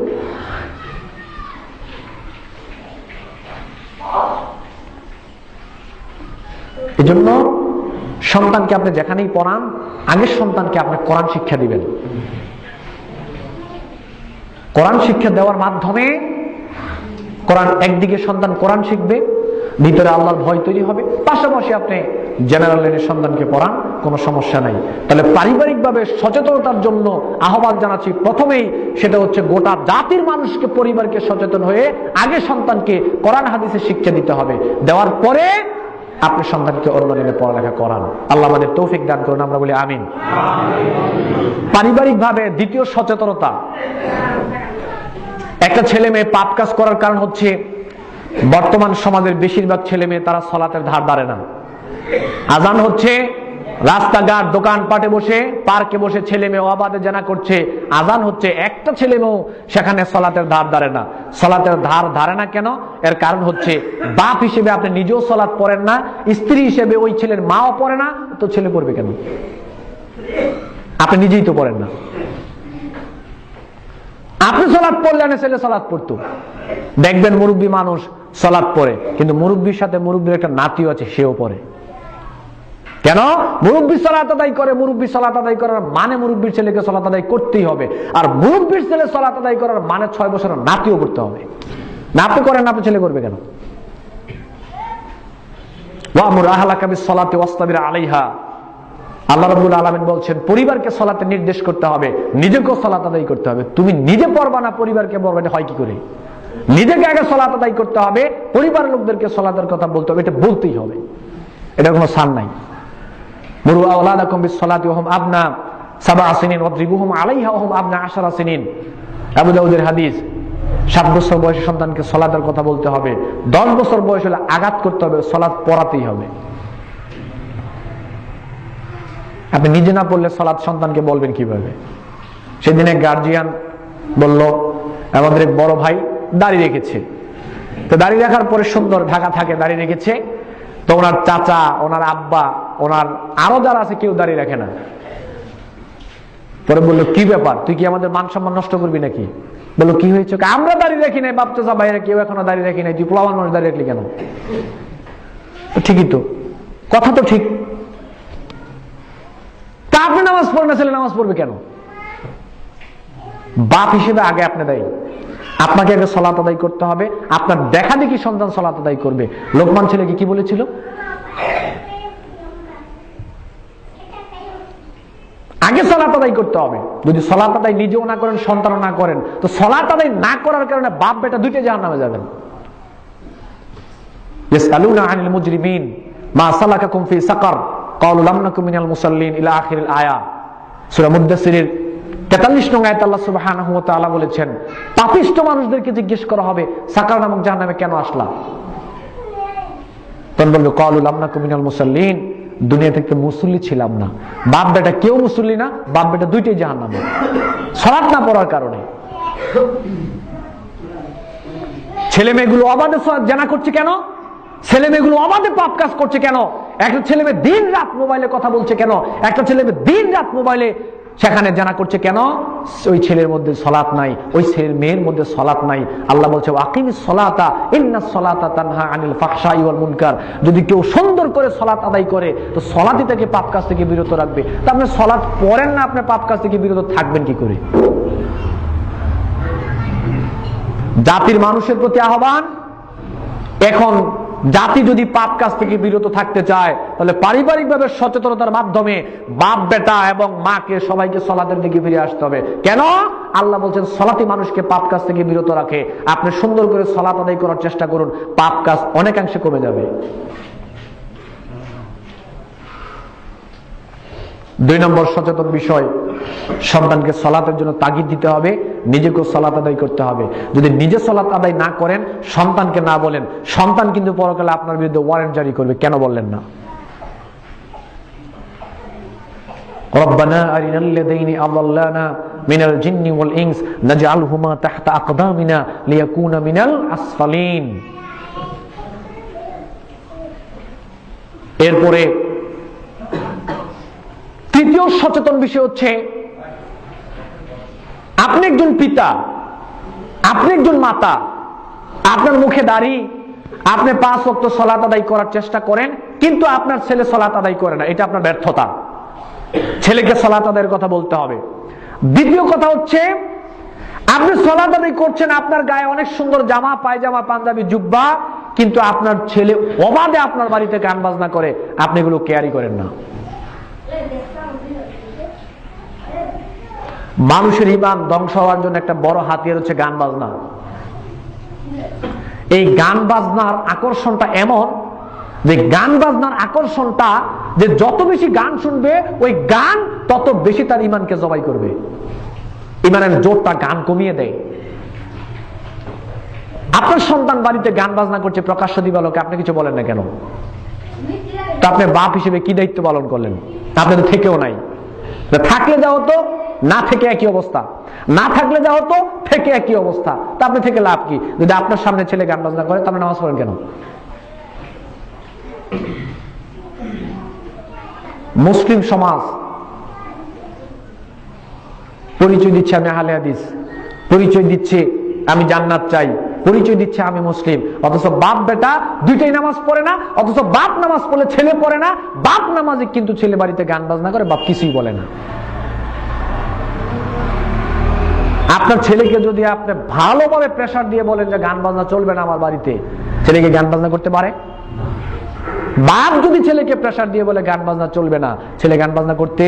[SPEAKER 2] এজন্য সন্তানকে আপনি যেখানেই পড়ান, আগের সন্তানকে আপনি কোরআন শিক্ষা দিবেন। কোরআন শিক্ষা দেওয়ার মাধ্যমে কোরআন একদিকে সন্তান কোরআন শিখবে, ভিতরে আল্লাহর ভয় তৈরি হবে, পাশাপাশি আপনি জেনারেল লাইনের সন্তানকে পড়ান, কোনো সমস্যা নাই। তাহলে পারিবারিকভাবে সচেতনতার জন্য আহ্বান জানাচ্ছি প্রথমেই, সেটা হচ্ছে গোটা জাতির মানুষকে, পরিবারকে সচেতন হয়ে আগে সন্তানকে কোরআন হাদিসের শিক্ষা দিতে হবে। দেওয়ার পরে আপনি সন্তানকে অন্য লাইনে পড়ালেখা করান। আল্লাহ আমাদের তৌফিক দান করুন, আমরা বলি আমিন। পারিবারিকভাবে দ্বিতীয় সচেতনতা, একটা ছেলে মেয়ে পাপ কাজ করার কারণ হচ্ছে বর্তমান সমাজের বেশিরভাগ ছেলে মেয়ে তারা সালাতের ধার ধারে না। আজান হচ্ছে, রাস্তাঘাট, দোকানপাটে বসে, পার্কে বসে ছেলে মেয়ে অবাধে জানা করছে। আজান হচ্ছে, একটা ছেলে মেয়েও সেখানে সালাতের ধার ধারে না। সালাতের ধার ধারে না কেন? এর কারণ হচ্ছে বাপ হিসেবে আপনি নিজেও সালাত পড়েন না, স্ত্রী হিসেবে ওই ছেলের মাও পড়ে না, তো ছেলে পড়বে কেন? আপনি নিজেই তো পড়েন না। আপনি সালাত পড়লে না ছেলে সালাত পড়তো। দেখবেন মুরব্বী মানুষ সালাত পড়ে, কিন্তু মুরব্বীর সাথে মুরব্বীর একটা নাতিও আছে, সেও পড়ে। কেন? মুরব্বী সালাত আদায় করে। মুরব্বী সালাত আদায় করার মানে মুরব্বীর ছেলেকে সালাত আদায় করতেই হবে। আর মুরব্বীর ছেলে সালাত আদায় করার মানে 6 বছরের নাতিও করতে হবে। না আপনি করেন, আপনি ছেলে করবে কেন? ওয়ামুর আহলাকা বিস-সালাতি ওয়াসতাবির আলাইহা। আল্লাহ রাব্বুল আলামিন বলছেন পরিবারকে সালাতে নির্দেশ করতে হবে, নিজেকেও সালাত আদায় করতে হবে। তুমি নিজে পড়বা না, পরিবারকে পড়বা, এটা হয় কি করে? নিজেকে আগে সালাত আদায় করতে হবে, পরিবারের লোকদেরকে সালাতের কথা বলতে হবে, এটা বলতেই হবে, এটা কোনো সান নাই। মুরু আওলাদাকুম বিস-সালাতি ওয়া হুম আবনা 7 সিনিন ওয়াদরিবুহুম আলাইহা ওয়া হুম আবনা 10 সিনিন। আবু দাউদের হাদিস। 7 বছর বয়সে সন্তানকে সালাতের কথা বলতে হবে, 10 বছর বয়স হলে আঘাত করতে হবে, সালাত পড়াতেই হবে। আপনি নিজে না পড়লে সালাত সন্তানকে বলবেন কিভাবে? সেদিন এক গার্জিয়ান বলল, আমাদের এক বড় ভাই দাড়ি রেখেছে, তো দাড়ি রাখার পরে সুন্দর ঢাকা থাকে, দাড়ি রেখেছে, তো ওনার চাচা, ওনার আব্বা, ওনার আরো যারা আছে কেউ দাড়ি রাখে না। পরে বললো, কি ব্যাপার, তুই কি আমাদের মান সম্মান নষ্ট করবি নাকি? বললো, কি হয়েছে? আমরা দাড়ি রাখি নাই, বাপ চাচা ভাইরা কেউ এখনো দাড়ি রাখি নাই, তুই পোলাবান মানুষ দাড়ি রাখলি কেন? ঠিকই তো, কথা তো ঠিক। তা আপনি নামাজ পড়েন না, ছেলে নামাজ পড়বে কেন? বাপ হিসেবে আগে আপনি দায়ী, আপনাকে আগে সালাত আদায় করতে হবে। আপনার দেখা দেখি সন্তান সালাত আদায় করবে। লোকমান ছেলেকে কি বলেছিল? আগে সালাত আদায় করতে হবে। যদি সালাত আদায় নিজেও না করেন, সন্তানও না করেন, তো সালাত আদায় না করার কারণে বাপ বেটা দুইটা জাহান্নামে যাবেন। ইয়াসআলুনা আনিল মুজরিমিন মা সালাকাকুম ফি সাকার ক্বালু লাম নাকু মিনাল মুসাল্লিন ইলা আখিরিল আয়া। সূরা মুদ্দাসসিরের 43 নং আয়াতে আল্লাহ সুবহানাহু ওয়া তাআলা বলেছেন, পাপিষ্ঠ মানুষদেরকে জিজ্ঞেস করা হবে সাকার নামক জাহান্নামে কেন আসলা? তখন বলবে ক্বালু লাম নাকু মিনাল মুসাল্লিন, দুনিয়া থেকে মুসল্লি ছিলাম না। বাপ বেটা কেউ মুসল্লি না, বাপ বেটা দুইটাই জাহান্নামে, সালাত না পড়ার কারণে। ছেলে মেয়েগুলো অবাধে জানা করছে কেন? ছেলে মেয়েগুলো অবাধে পাপ কাজ করছে কেন? একটা ছেলে মেয়ে দিন রাত মোবাইলে কথা বলছে কেন? একটা ছেলে মেয়ে দিন রাত মোবাইলে সেখানে জানা করছে কেন? ওই ছেলের মধ্যে সলাত নাই, ওই ছেলের মেয়ের মধ্যে সলাত নাই। আল্লাহ বলছে আকিমিস সলাতা ইন্নাস সলাতা তানহা আনিল ফাহশাই ওয়াল মুনকার। যদি কেউ সুন্দর করে সলাত আদায় করে তো সলাতই তাকে পাপ কাজ থেকে বিরত রাখবে। তা আপনি সলাত পড়েন না, আপনি পাপ কাজ থেকে বিরত থাকবেন কি করে? জাতির মানুষের প্রতি আহ্বান, এখন জাতি যদি পাপ কাজ থেকে বিরত থাকতে চায় তাহলে পারিবারিকভাবে সচেতনতার মাধ্যমে বাপ বেটা এবং মাকে সবাইকে সলাতের দিকে ফিরে আসতে হবে। কেন? আল্লাহ বলছেন সলাতই মানুষকে পাপ কাজ থেকে বিরত রাখে। আপনি সুন্দর করে সলাত আদায় করার চেষ্টা করুন, পাপ কাজ অনেকাংশে কমে যাবে। 2 নম্বর সচেতন বিষয়, সন্তানকে সলাতের জন্য তাগিদ দিতে হবে, নিজেকেও সলাত আদায় করতে হবে। যদি নিজে সলাত আদায় না করেন, সন্তানকে না বলেন, সন্তান কিন্তু পরকালে আপনার বিরুদ্ধে ওয়ারেন্ট জারি করবে, কেন বললেন না? রব্বানা আরিনাল লাযীনা আযাল্লানা মিনাল জিন্নি ওয়াল ইনস নাজআলহুমা তাহতা আকদামিনা লিয়াকুনা মিনাল আসফালিন। এরপরে তৃতীয় সচেতন বিষয় হচ্ছে, আপনি একজন পিতা, আপনি একজন মাতা, আপনার মুখে দাড়ি, আপনি 5 ওয়াক্ত সালাত আদায় করার চেষ্টা করেন, কিন্তু আপনার ছেলে সালাত আদায় করে না, এটা আপনার ব্যর্থতা। ছেলেকে সালাত আদায়ের কথা বলতে হবে। দ্বিতীয় কথা হচ্ছে, আপনি সালাত আদায় করছেন, আপনার গায়ে অনেক সুন্দর জামা, পায়জামা, পাঞ্জাবি, জুব্বা, কিন্তু আপনার ছেলে অবাধে আপনার বাড়িতে গান বাজনা করে, আপনি এগুলো কেয়ারই করেন না। মানুষের ঈমান ধ্বংস হওয়ার জন্য একটা বড় হাতিয়ার হচ্ছে গান বাজনা। এই গান বাজনার আকর্ষণটা এমন যে গান বাজনার আকর্ষণটা যে যত বেশি গান শুনবে ওই গান তত বেশি তার ঈমানকে জবাই করবে, ঈমানের জোরটা গান কমিয়ে দেয়। আপনার সন্তান বাড়িতে গান বাজনা করছে প্রকাশ্য দিবালোকে, আপনি কিছু বলেন না কেন? তো আপনি বাপ হিসেবে কি দায়িত্ব পালন করলেন? আপনি তো থেকেও নাই। থাকলে যা হতো, না থেকে একই অবস্থা, না থাকলে যা হতো, থেকে একই অবস্থা। তা আপনি থেকে লাভ কি? যদি আপনার সামনে ছেলে গান বাজনা করে, তাহলে নামাজ পড়েন কেন? মুসলিম সমাজ পরিচয় দিচ্ছে আমি আহলে হাদিস, পরিচয় দিচ্ছে আমি জান্নাত চাই, পরিচয় দিচ্ছে আমি মুসলিম, অথচ বাপ বেটা দুইটাই নামাজ পড়ে না। অথচ বাপ নামাজ পড়লে ছেলে পড়ে না, বাপ নামাজে কিন্তু ছেলে বাড়িতে গান বাজনা করে, বাপ কিছুই বলে না। আপনার ছেলেকে যদি আপনি ভালোভাবে প্রেসার দিয়ে বলেন যে গান বাজনা চলবে না আমার বাড়িতে, ছেলেকে গান বাজনা করতে পারে? বাপ যদি ছেলেকে প্রেসার দিয়ে বলে গান বাজনা চলবে না, ছেলে গান বাজনা করতে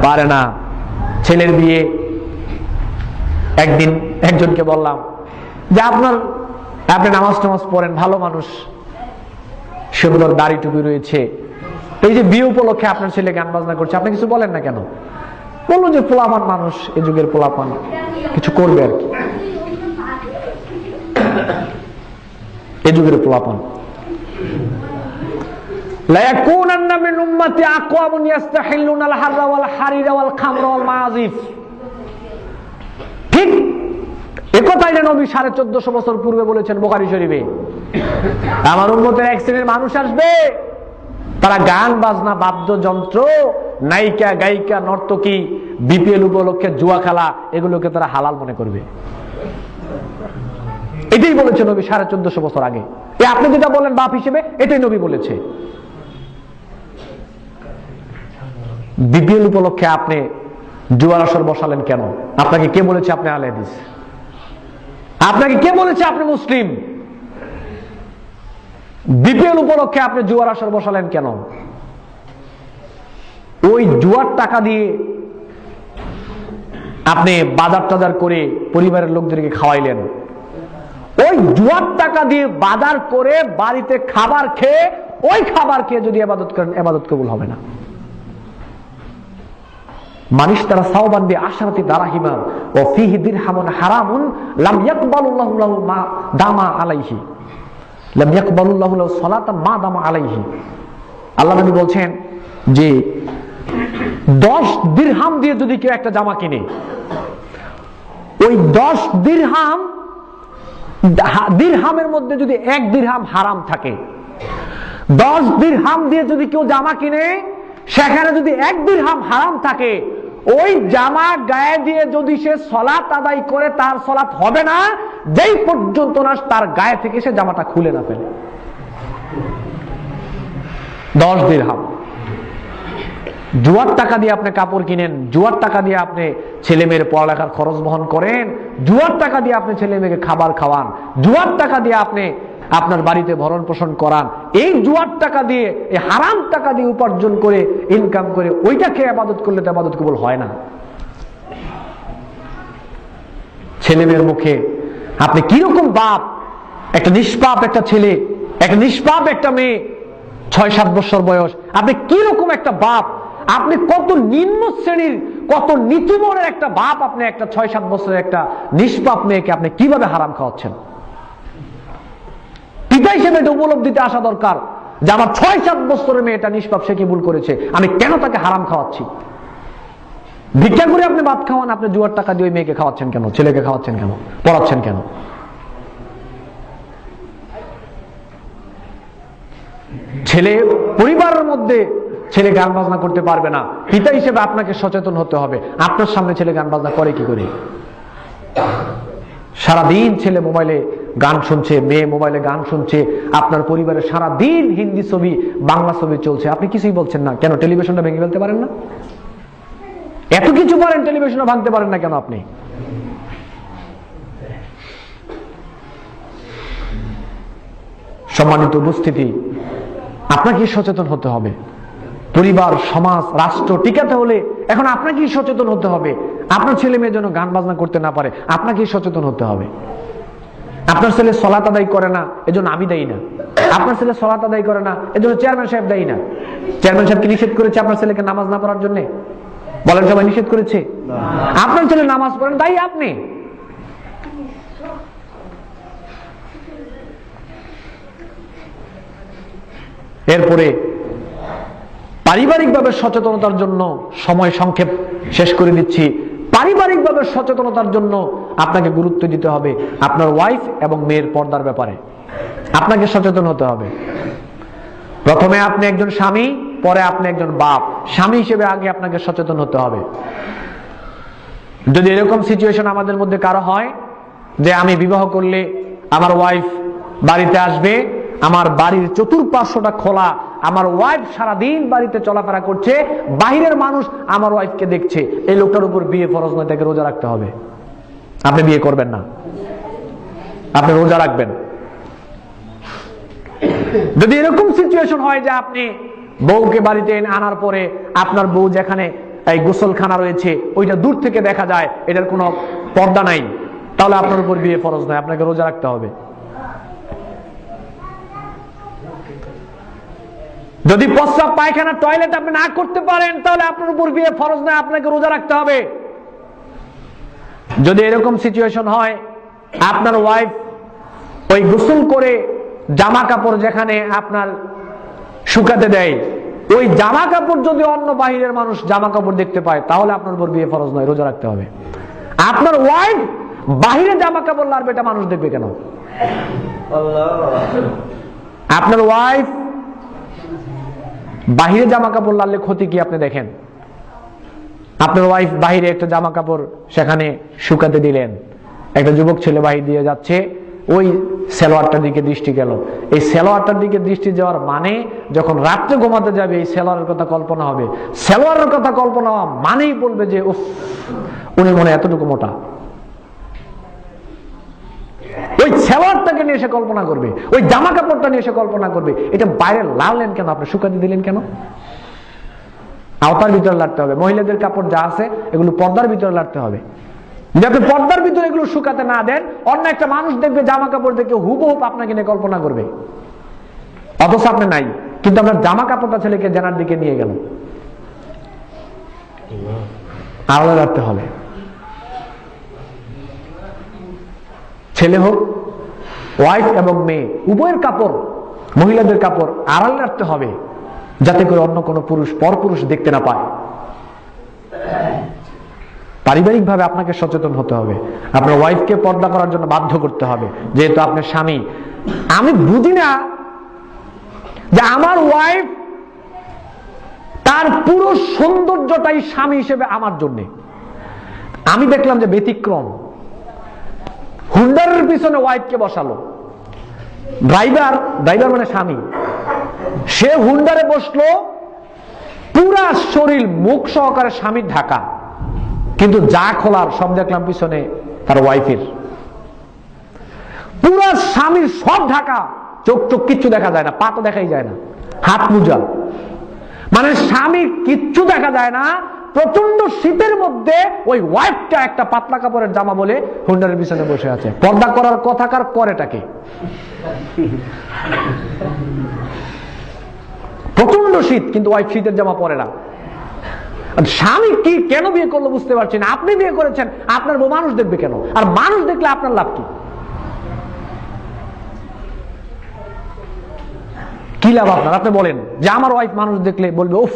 [SPEAKER 2] পারে না। ছেলের বিয়ে, একদিন একজনকে বললাম যে আপনি নামাজ টামাজ পড়েন, ভালো মানুষ, সুন্দর দাড়ি টুপি রয়েছে, এই যে বিয়ে উপলক্ষে আপনার ছেলে গান বাজনা করছে, আপনি কিছু বলেন না কেন? বললো যে পোলাপান মানুষ, এই যুগের পোলাপান কিছু করবে আর কি, এই যুগের পোলাপান। লায়াকুনান্না মিন উম্মতি আকওয়ামুন ইস্তাহিল্লুনাল হাররা ওয়াল হারিরা ওয়াল খামরা ওয়াল মাআজিফ। ঠিক একথাই না নবী 1450 বছর পূর্বে বলেছেন বুখারী শরীফে, আমার উম্মতের এক শ্রেণীর মানুষ আসবে, তারা গান বাজনা, বাদ্যযন্ত্র, নায়িকা গায়িকা, নর্তকী, বিপিএল উপলক্ষে জুয়া খেলা, এগুলোকে তারা হালাল মনে করবে। এটাই বলেছে নবী 1450 বছর আগে। আপনি যেটা বলেন বাপ হিসেবে, এটাই নবী বলেছে। বিপিএল উপলক্ষে আপনি জুয়ার আসর বসালেন কেন? আপনাকে কে বলেছে আপনি আহলে হাদিস? আপনাকে কে বলেছে আপনি মুসলিম? বিপিএল উপলক্ষে আপনি জুয়ার আসর বসালেন কেন? ওই জুয়ার টাকা দিয়ে আপনি বাজার টাজার করে পরিবারের লোকদেরকে খাওয়াইলেন। ওই জুয়ার টাকা দিয়ে বাজার করে বাড়িতে খাবার খেয়ে, ওই খাবার খেয়ে যদি ইবাদত করেন, ইবাদত কবুল হবে না। মানিশতারা সাওবান বিআশরাতি দারাহিমা ওয়া ফীহি দিরহামুন হারামুন লাম ইয়াকবালুল্লাহু লাহু মা দামা আলাইহি, লাম ইয়াকবালুল্লাহু লাহু সালাতান মা দামা আলাইহি। আল্লাহ নবী বলছেন যে 10 দিরহাম দিয়ে যদি কেউ একটা জামা কিনে, ওই 10 দিরহামের মধ্যে যদি 1 দিরহাম হারাম থাকে, 10 দিরহাম দিয়ে যদি কেউ জামা কিনে, সেখানে যদি 1 দিরহাম হারাম থাকে, ওই জামা গায়ে দিয়ে যদি সে সালাত আদায় করে, তার সালাত হবে না যেই পর্যন্ত না তার গায়ে থেকে সে জামাটা খুলে না ফেলে। 10 দিরহাম। জুয়ার টাকা দিয়ে আপনি কাপড় কিনেন, জুয়ার টাকা দিয়ে আপনি ছেলে মেয়ের পড়ালেখার খরচ বহন করেন, জুয়ার টাকা দিয়ে আপনি ছেলে মেয়েকে খাবার খাওয়ান, জুয়ার টাকা দিয়ে আপনি আপনার বাড়িতে ভরণ পোষণ করান। এই জুয়ার টাকা দিয়ে, এই হারাম টাকা দিয়ে উপার্জন করে, ইনকাম করে ওইটাকে ইবাদত করলে তো ইবাদত কবুল হয় না। ছেলে মেয়ের মুখে আপনি কিরকম বাপ, একটা নিষ্পাপ একটা ছেলে, একটা নিষ্পাপ একটা মেয়ে, 6-7 বছর বয়স, আপনি কিরকম একটা বাপ, আপনি কত নিম্ন শ্রেণীর, কত নিচুমনের একটা বাপ, আপনি একটা 6-7 বছরের একটা নিষ্পাপ মেয়েকে আপনি কিভাবে হারাম খাওয়াচ্ছেন? পিতা হিসেবে এটা উপলব্ধিতে আসা দরকার যে আমার 6-7 বছরের মেয়েটা নিষ্পাপ, সে কি ভুল করেছে, আমি কেন তাকে হারাম খাওয়াচ্ছি? ভিক্ষা করে আপনি ভাত খাওয়ান, আপনি জুয়ার টাকা দিয়ে ওই মেয়েকে খাওয়াচ্ছেন কেন, ছেলেকে খাওয়াচ্ছেন কেন, পড়াচ্ছেন কেন? ছেলে পরিবারের মধ্যে ছেলে গান বাজনা করতে পারবে না, পিতা হিসেবে আপনাকে সচেতন হতে হবে। আপনার সামনে ছেলে গান বাজনা করে কি করে? সারাদিন ছেলে মোবাইলে গান শুনছে, মেয়ে মোবাইলে গান শুনছে, আপনার পরিবারে সারাদিন হিন্দি ছবি, বাংলা ছবি চলছে, আপনি কিছুই বলছেন না কেন? টেলিভিশনটা ভেঙে ফেলতে পারেন না? এত কিছু পারেন, টেলিভিশনও ভাঙতে পারেন না কেন আপনি? সম্মানিত উপস্থিতি, আপনাকে সচেতন হতে হবে। পরিবার, সমাজ, রাষ্ট্র টিকাতে হলে এখন আপনাকেই সচেতন হতে হবে। আপনার ছেলে মেয়ে যেন গান বাজনা করতে না পারে, আপনাকেই সচেতন হতে হবে। আপনার ছেলে সালাত আদায় করে না, এজন্য আমি দায়ী না। আপনার ছেলে সালাত আদায় করে না, এজন্য চেয়ারম্যান সাহেব দায়ী না। চেয়ারম্যান সাহেব কি নিষেধ করেছে আপনার ছেলেকে নামাজ না পড়ার জন্য? বলেন, সবাই নিষেধ করেছে? আপনার ছেলে নামাজ পড়েন, দায়ী আপনি। এরপরে পারিবারিকভাবে সচেতনতার জন্য, সময় সংক্ষেপ শেষ করে দিচ্ছি, পারিবারিকভাবে সচেতনতার জন্য আপনাকে গুরুত্ব দিতে হবে আপনার ওয়াইফ এবং মেয়ের পর্দার ব্যাপারে। আপনাকে সচেতন হতে হবে। প্রথমে আপনি একজন স্বামী, পরে আপনি একজন বাপ। স্বামী হিসেবে আগে আপনাকে সচেতন হতে হবে। যদি এরকম সিচুয়েশন আমাদের মধ্যে কারো হয় যে আমি বিবাহ করলে আমার ওয়াইফ বাড়িতে আসবে, আমার বাড়ির চতুর্পার্শ্বটা খোলা, আমার ওয়াইফ সারাদিন বাড়িতে চলাফেরা করছে, বাহিরের মানুষ আমার ওয়াইফকে দেখছে, এই লোকটার উপর বিয়ে ফরজ নয়, তাকে রোজা রাখতে হবে। আপনি বিয়ে করবেন না, আপনি রোজা রাখবেন। যদি এরকম সিচুয়েশন হয় যে আপনি বউকে বাড়িতে আনার পরে আপনার বউ যেখানে এই গোসলখানা রয়েছে ওইটা দূর থেকে দেখা যায়, এটার কোনো পর্দা নাই, তাহলে আপনার উপর বিয়ে ফরজ নয়, আপনাকে রোজা রাখতে হবে। যদি প্রস্রাব, পায়খানা, টয়লেট আপনি না করতে পারেন, তাহলে আপনার উপর বিয়ে ফরজ নয়, আপনাকে রোজা রাখতে হবে। যদি এরকম সিচুয়েশন হয় আপনার ওয়াইফ ওই গোসল করে জামা কাপড় যেখানে আপনার শুকাতে দেয়, ওই জামা কাপড় যদি অন্য বাহিরের মানুষ জামা কাপড় দেখতে পায়, তাহলে আপনার উপর বিয়ে ফরজ নয়, রোজা রাখতে হবে। আপনার ওয়াইফ বাহিরে জামা কাপড় লাড়বে, এটা মানুষ দেখবে কেন? আপনার ওয়াইফ বাহিরে জামা কাপড় লাড়লে ক্ষতি কি আপনি দেখেন? আপনার ওয়াইফ বাহিরে একটা জামা কাপড় সেখানে শুকাতে দিলেন, একটা যুবক ছেলে বাহির দিয়ে যাচ্ছে, ওই সেলোয়ারটার দিকে দৃষ্টি গেল। এই সেলোয়ারটার দিকে দৃষ্টি যাওয়ার মানে যখন রাত্রে ঘুমাতে যাবে এই সেলোয়ারের কথা কল্পনা হবে। সেলোয়ারের কথা কল্পনা হওয়া মানেই বলবে যে উফ, উনি মনে এতটুকু মোটা। ওই সেলোয়ারটাকে নিয়ে এসে কল্পনা করবে, ওই জামা কাপড়টা নিয়ে এসে কল্পনা করবে। এটা বাইরে লাড়লেন কেন? আপনি শুকাতে দিলেন কেন? আওতার ভিতরে লাড়তে হবে। মহিলাদের কাপড় যা আছে এগুলো পর্দার ভিতরে লাড়তে হবে। যদি আপনি পর্দার ভিতরে এগুলো শুকাতে না দেন, অন্য একটা মানুষ দেখবে জামা কাপড় দেখে হুবহুব আপনাকে নিয়ে কল্পনা করবে, অথচ আপনি নাই, কিন্তু আপনার জামা কাপড়টা ছেলেকে জানার দিকে নিয়ে গেল। আড়ালে রাখতে হবে। ছেলে হোক, ওয়াইফ এবং মেয়ে উভয়ের কাপড়, মহিলাদের কাপড় আড়ালে রাখতে হবে, যাতে করে অন্য কোনো পুরুষ পরপুরুষ দেখতে না পায়। পারিবারিক ভাবে আপনাকে সচেতন হতে হবে। আপনার ওয়াইফকে পর্দা করার জন্য বাধ্য করতে হবে, যেহেতু আপনার স্বামী। আমি বুঝি না যে আমার ওয়াইফ তার পুরো সৌন্দর্যটাই স্বামী হিসেবে আমার জন্য। আমি দেখলাম যে ব্যতিক্রম, হুন্ডারের পিছনে ওয়াইফকে বসালো, ড্রাইভার মানে স্বামী, সে হুন্ডারে বসলো, পুরা শরীর মুখ সহকারে স্বামীর ঢাকা, কিন্তু যা খোলার সব দেখলাম পিছনে তার ওয়াইফের। পুরা স্বামীর সব ঢাকা, চোখ কিচ্ছু দেখা যায় না, পা তো দেখাই যায় না, হাত মোজা, মানে স্বামী কিচ্ছু দেখা যায় না। প্রচন্ড শীতের মধ্যে ওই ওয়াইফটা একটা পাতলা কাপড়ের জামা বলে হুন্ডারের পিছনে বসে আছে। পর্দা করার কথাকার করেটাকে, প্রচন্ড শীত কিন্তু ওয়াইফ শীতের জামা পরে না। স্বামী কি কেন বিয়ে করলো বুঝতে পারছি না। আপনি বিয়ে করেছেন, আপনার বউ মানুষ দেখবে কেন? আর মানুষ দেখলে আপনার লাভ কি? কি লাভ আপনার? আপনি বলেন যে আমার ওয়াইফ মানুষ দেখলে বলবে উফ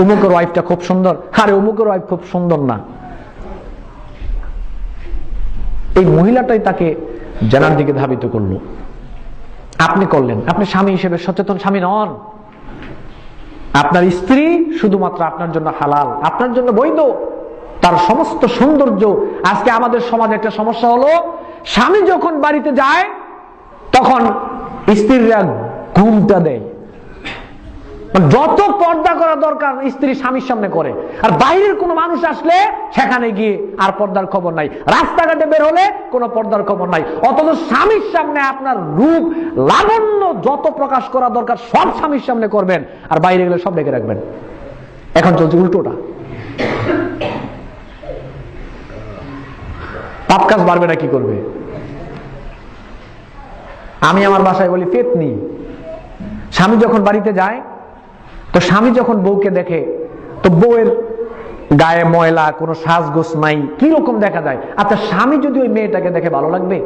[SPEAKER 2] অমুকের ওয়াইফটা খুব সুন্দর, আরে অমুকের ওয়াইফ খুব সুন্দর না। এই মহিলাটাই তাকে জানার দিকে ধাবিত করলো, আপনি করলেন। আপনি স্বামী হিসেবে সচেতন স্বামী নন। আপনার স্ত্রী শুধুমাত্র আপনার জন্য হালাল, আপনার জন্য বৈধ, তার সমস্ত সৌন্দর্য। আজকে আমাদের সমাজে একটা সমস্যা হলো, স্বামী যখন বাড়িতে যায় তখন স্ত্রীরা ঘুমটা দেয়, যত পর্দা করা দরকার স্ত্রী স্বামীর সামনে করে, আর বাইরের কোনো মানুষ আসলে সেখানে গিয়ে আর পর্দার খবর নাই, রাস্তাঘাটে বের হলে কোনো পর্দার খবর নাই। অথচ স্বামীর সামনে আপনার রূপ লাবণ্য যত প্রকাশ করা দরকার সব স্বামীর সামনে করবেন, আর বাইরে গেলে সব ডেকে রাখবেন। এখন চলছে উল্টোটা। পাপ কাজ বাড়বে না কি করবে? আমি আমার বাসায় বলি ফেতনি। স্বামী যখন বাড়িতে যায় তো স্বামী যখন বউকে দেখে তো বউয়ের গায়ে ময়লা, কোনো সাজগোজ নাই, কি রকম দেখা যায়। আচ্ছা স্বামী যদি ওই মেয়েটাকে দেখে ভালো লাগবে?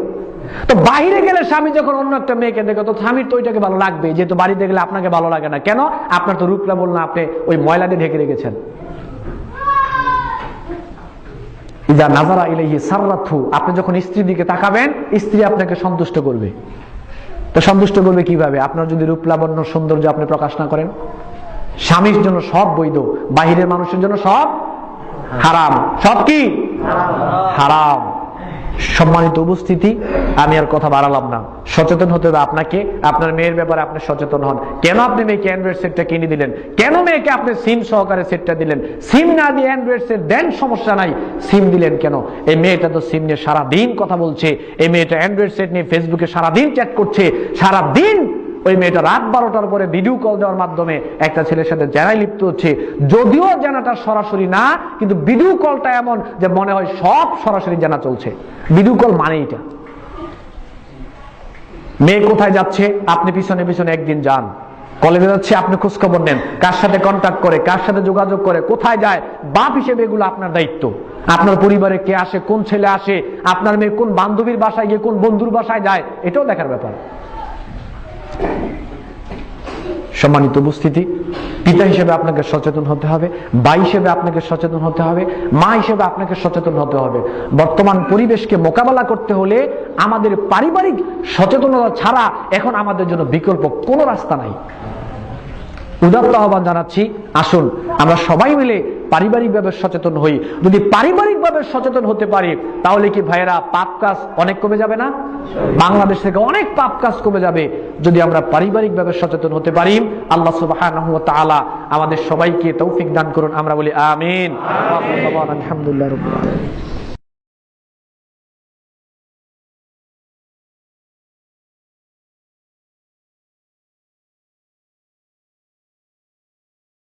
[SPEAKER 2] তো বাইরে গেলে স্বামী যখন অন্য একটা মেয়েকে দেখে তো স্বামীর তো ওইটাকে ভালো লাগবে, যেহেতু বাড়িতে গেলে আপনাকে ভালো লাগে না। কেন? আপনার তো রূপটা বললেন আপনি ওই ময়লা দিয়ে ঢেকে রেখেছেন। ইদা নাজারা ইলাইহি সাররাতহু, আপনি যখন স্ত্রীর দিকে তাকাবেন স্ত্রী আপনাকে সন্তুষ্ট করবে। তো সন্তুষ্ট করবে কিভাবে? আপনার যদি রূপ লাবণ্য সৌন্দর্য আপনি প্রকাশ না করেন। স্বামীর জন্য সব বৈধ, বাহিরের মানুষের জন্য সব হারাম। সব কি হারাম। সম্মানিত উপস্থিতি, আমি আর কথা বাড়ালাম না। সচেতন হতে হবে আপনাকে। আপনার মেয়ের ব্যাপারে আপনি সচেতন হন। কেন আপনি মেয়েকে অ্যান্ড্রয়েড সেটটা কিনে দিলেন? কেন মেয়েকে আপনি সিম সহকারে সেটটা দিলেন? সিম না দিয়ে অ্যান্ড্রয়েড সেট দেন, সমস্যা নাই, সিম দিলেন কেন? এই মেয়েটা তো সিম নিয়ে সারাদিন কথা বলছে, এই মেয়েটা অ্যান্ড্রয়েড সেট নিয়ে ফেসবুকে সারাদিন চ্যাট করছে, সারাদিন ওই মেয়েটা রাত 12টার পরে ভিডিও কল দেওয়ার মাধ্যমে একটা ছেলের সাথে জানায় লিপ্ত হচ্ছে। যদিও জানাটা সরাসরি না, কিন্তু ভিডিও কলটা এমন যে মনে হয় সব সরাসরি জানা চলছে। ভিডিও কল মানে এটা। মেয়ে কোথায় যাচ্ছে আপনি পিছনে পিছনে একদিন যান, কলেজে যাচ্ছে আপনি খোঁজ খবর নেন, কার সাথে কন্ট্যাক্ট করে, কার সাথে যোগাযোগ করে, কোথায় যায়। বাপ হিসেবে এগুলো আপনার দায়িত্ব। আপনার পরিবারে কে আসে, কোন ছেলে আসে, আপনার মেয়ে কোন বান্ধবীর বাসায় গিয়ে কোন বন্ধুর বাসায় যায়, এটাও দেখার ব্যাপার। সম্মানিত উপস্থিতি, পিতা হিসেবে আপনাকে সচেতন হতে হবে, ভাই হিসেবে আপনাকে সচেতন হতে হবে, মা হিসেবে আপনাকে সচেতন হতে হবে। বর্তমান পরিবেশকে মোকাবেলা করতে হলে আমাদের পারিবারিক সচেতনতা ছাড়া এখন আমাদের জন্য বিকল্প কোনো রাস্তা নাই। উদাত্ত আহ্বান জানাচ্ছি, আসুন আমরা সবাই মিলে পারিবারিকভাবে সচেতন হই। যদি পারিবারিকভাবে সচেতন হতে পারি তাহলে কি ভাইয়েরা পাপ কাজ অনেক কমে যাবে না? বাংলাদেশ থেকে অনেক পাপ কাজ কমে যাবে যদি আমরা পারিবারিকভাবে সচেতন হতে পারি। আল্লাহ সুবহানাহু ওয়া তাআলা আমাদের সবাইকে তৌফিক দান করুন। আমরা বলি আমিন। আলহামদুলিল্লাহ রাব্বিল আলামিন।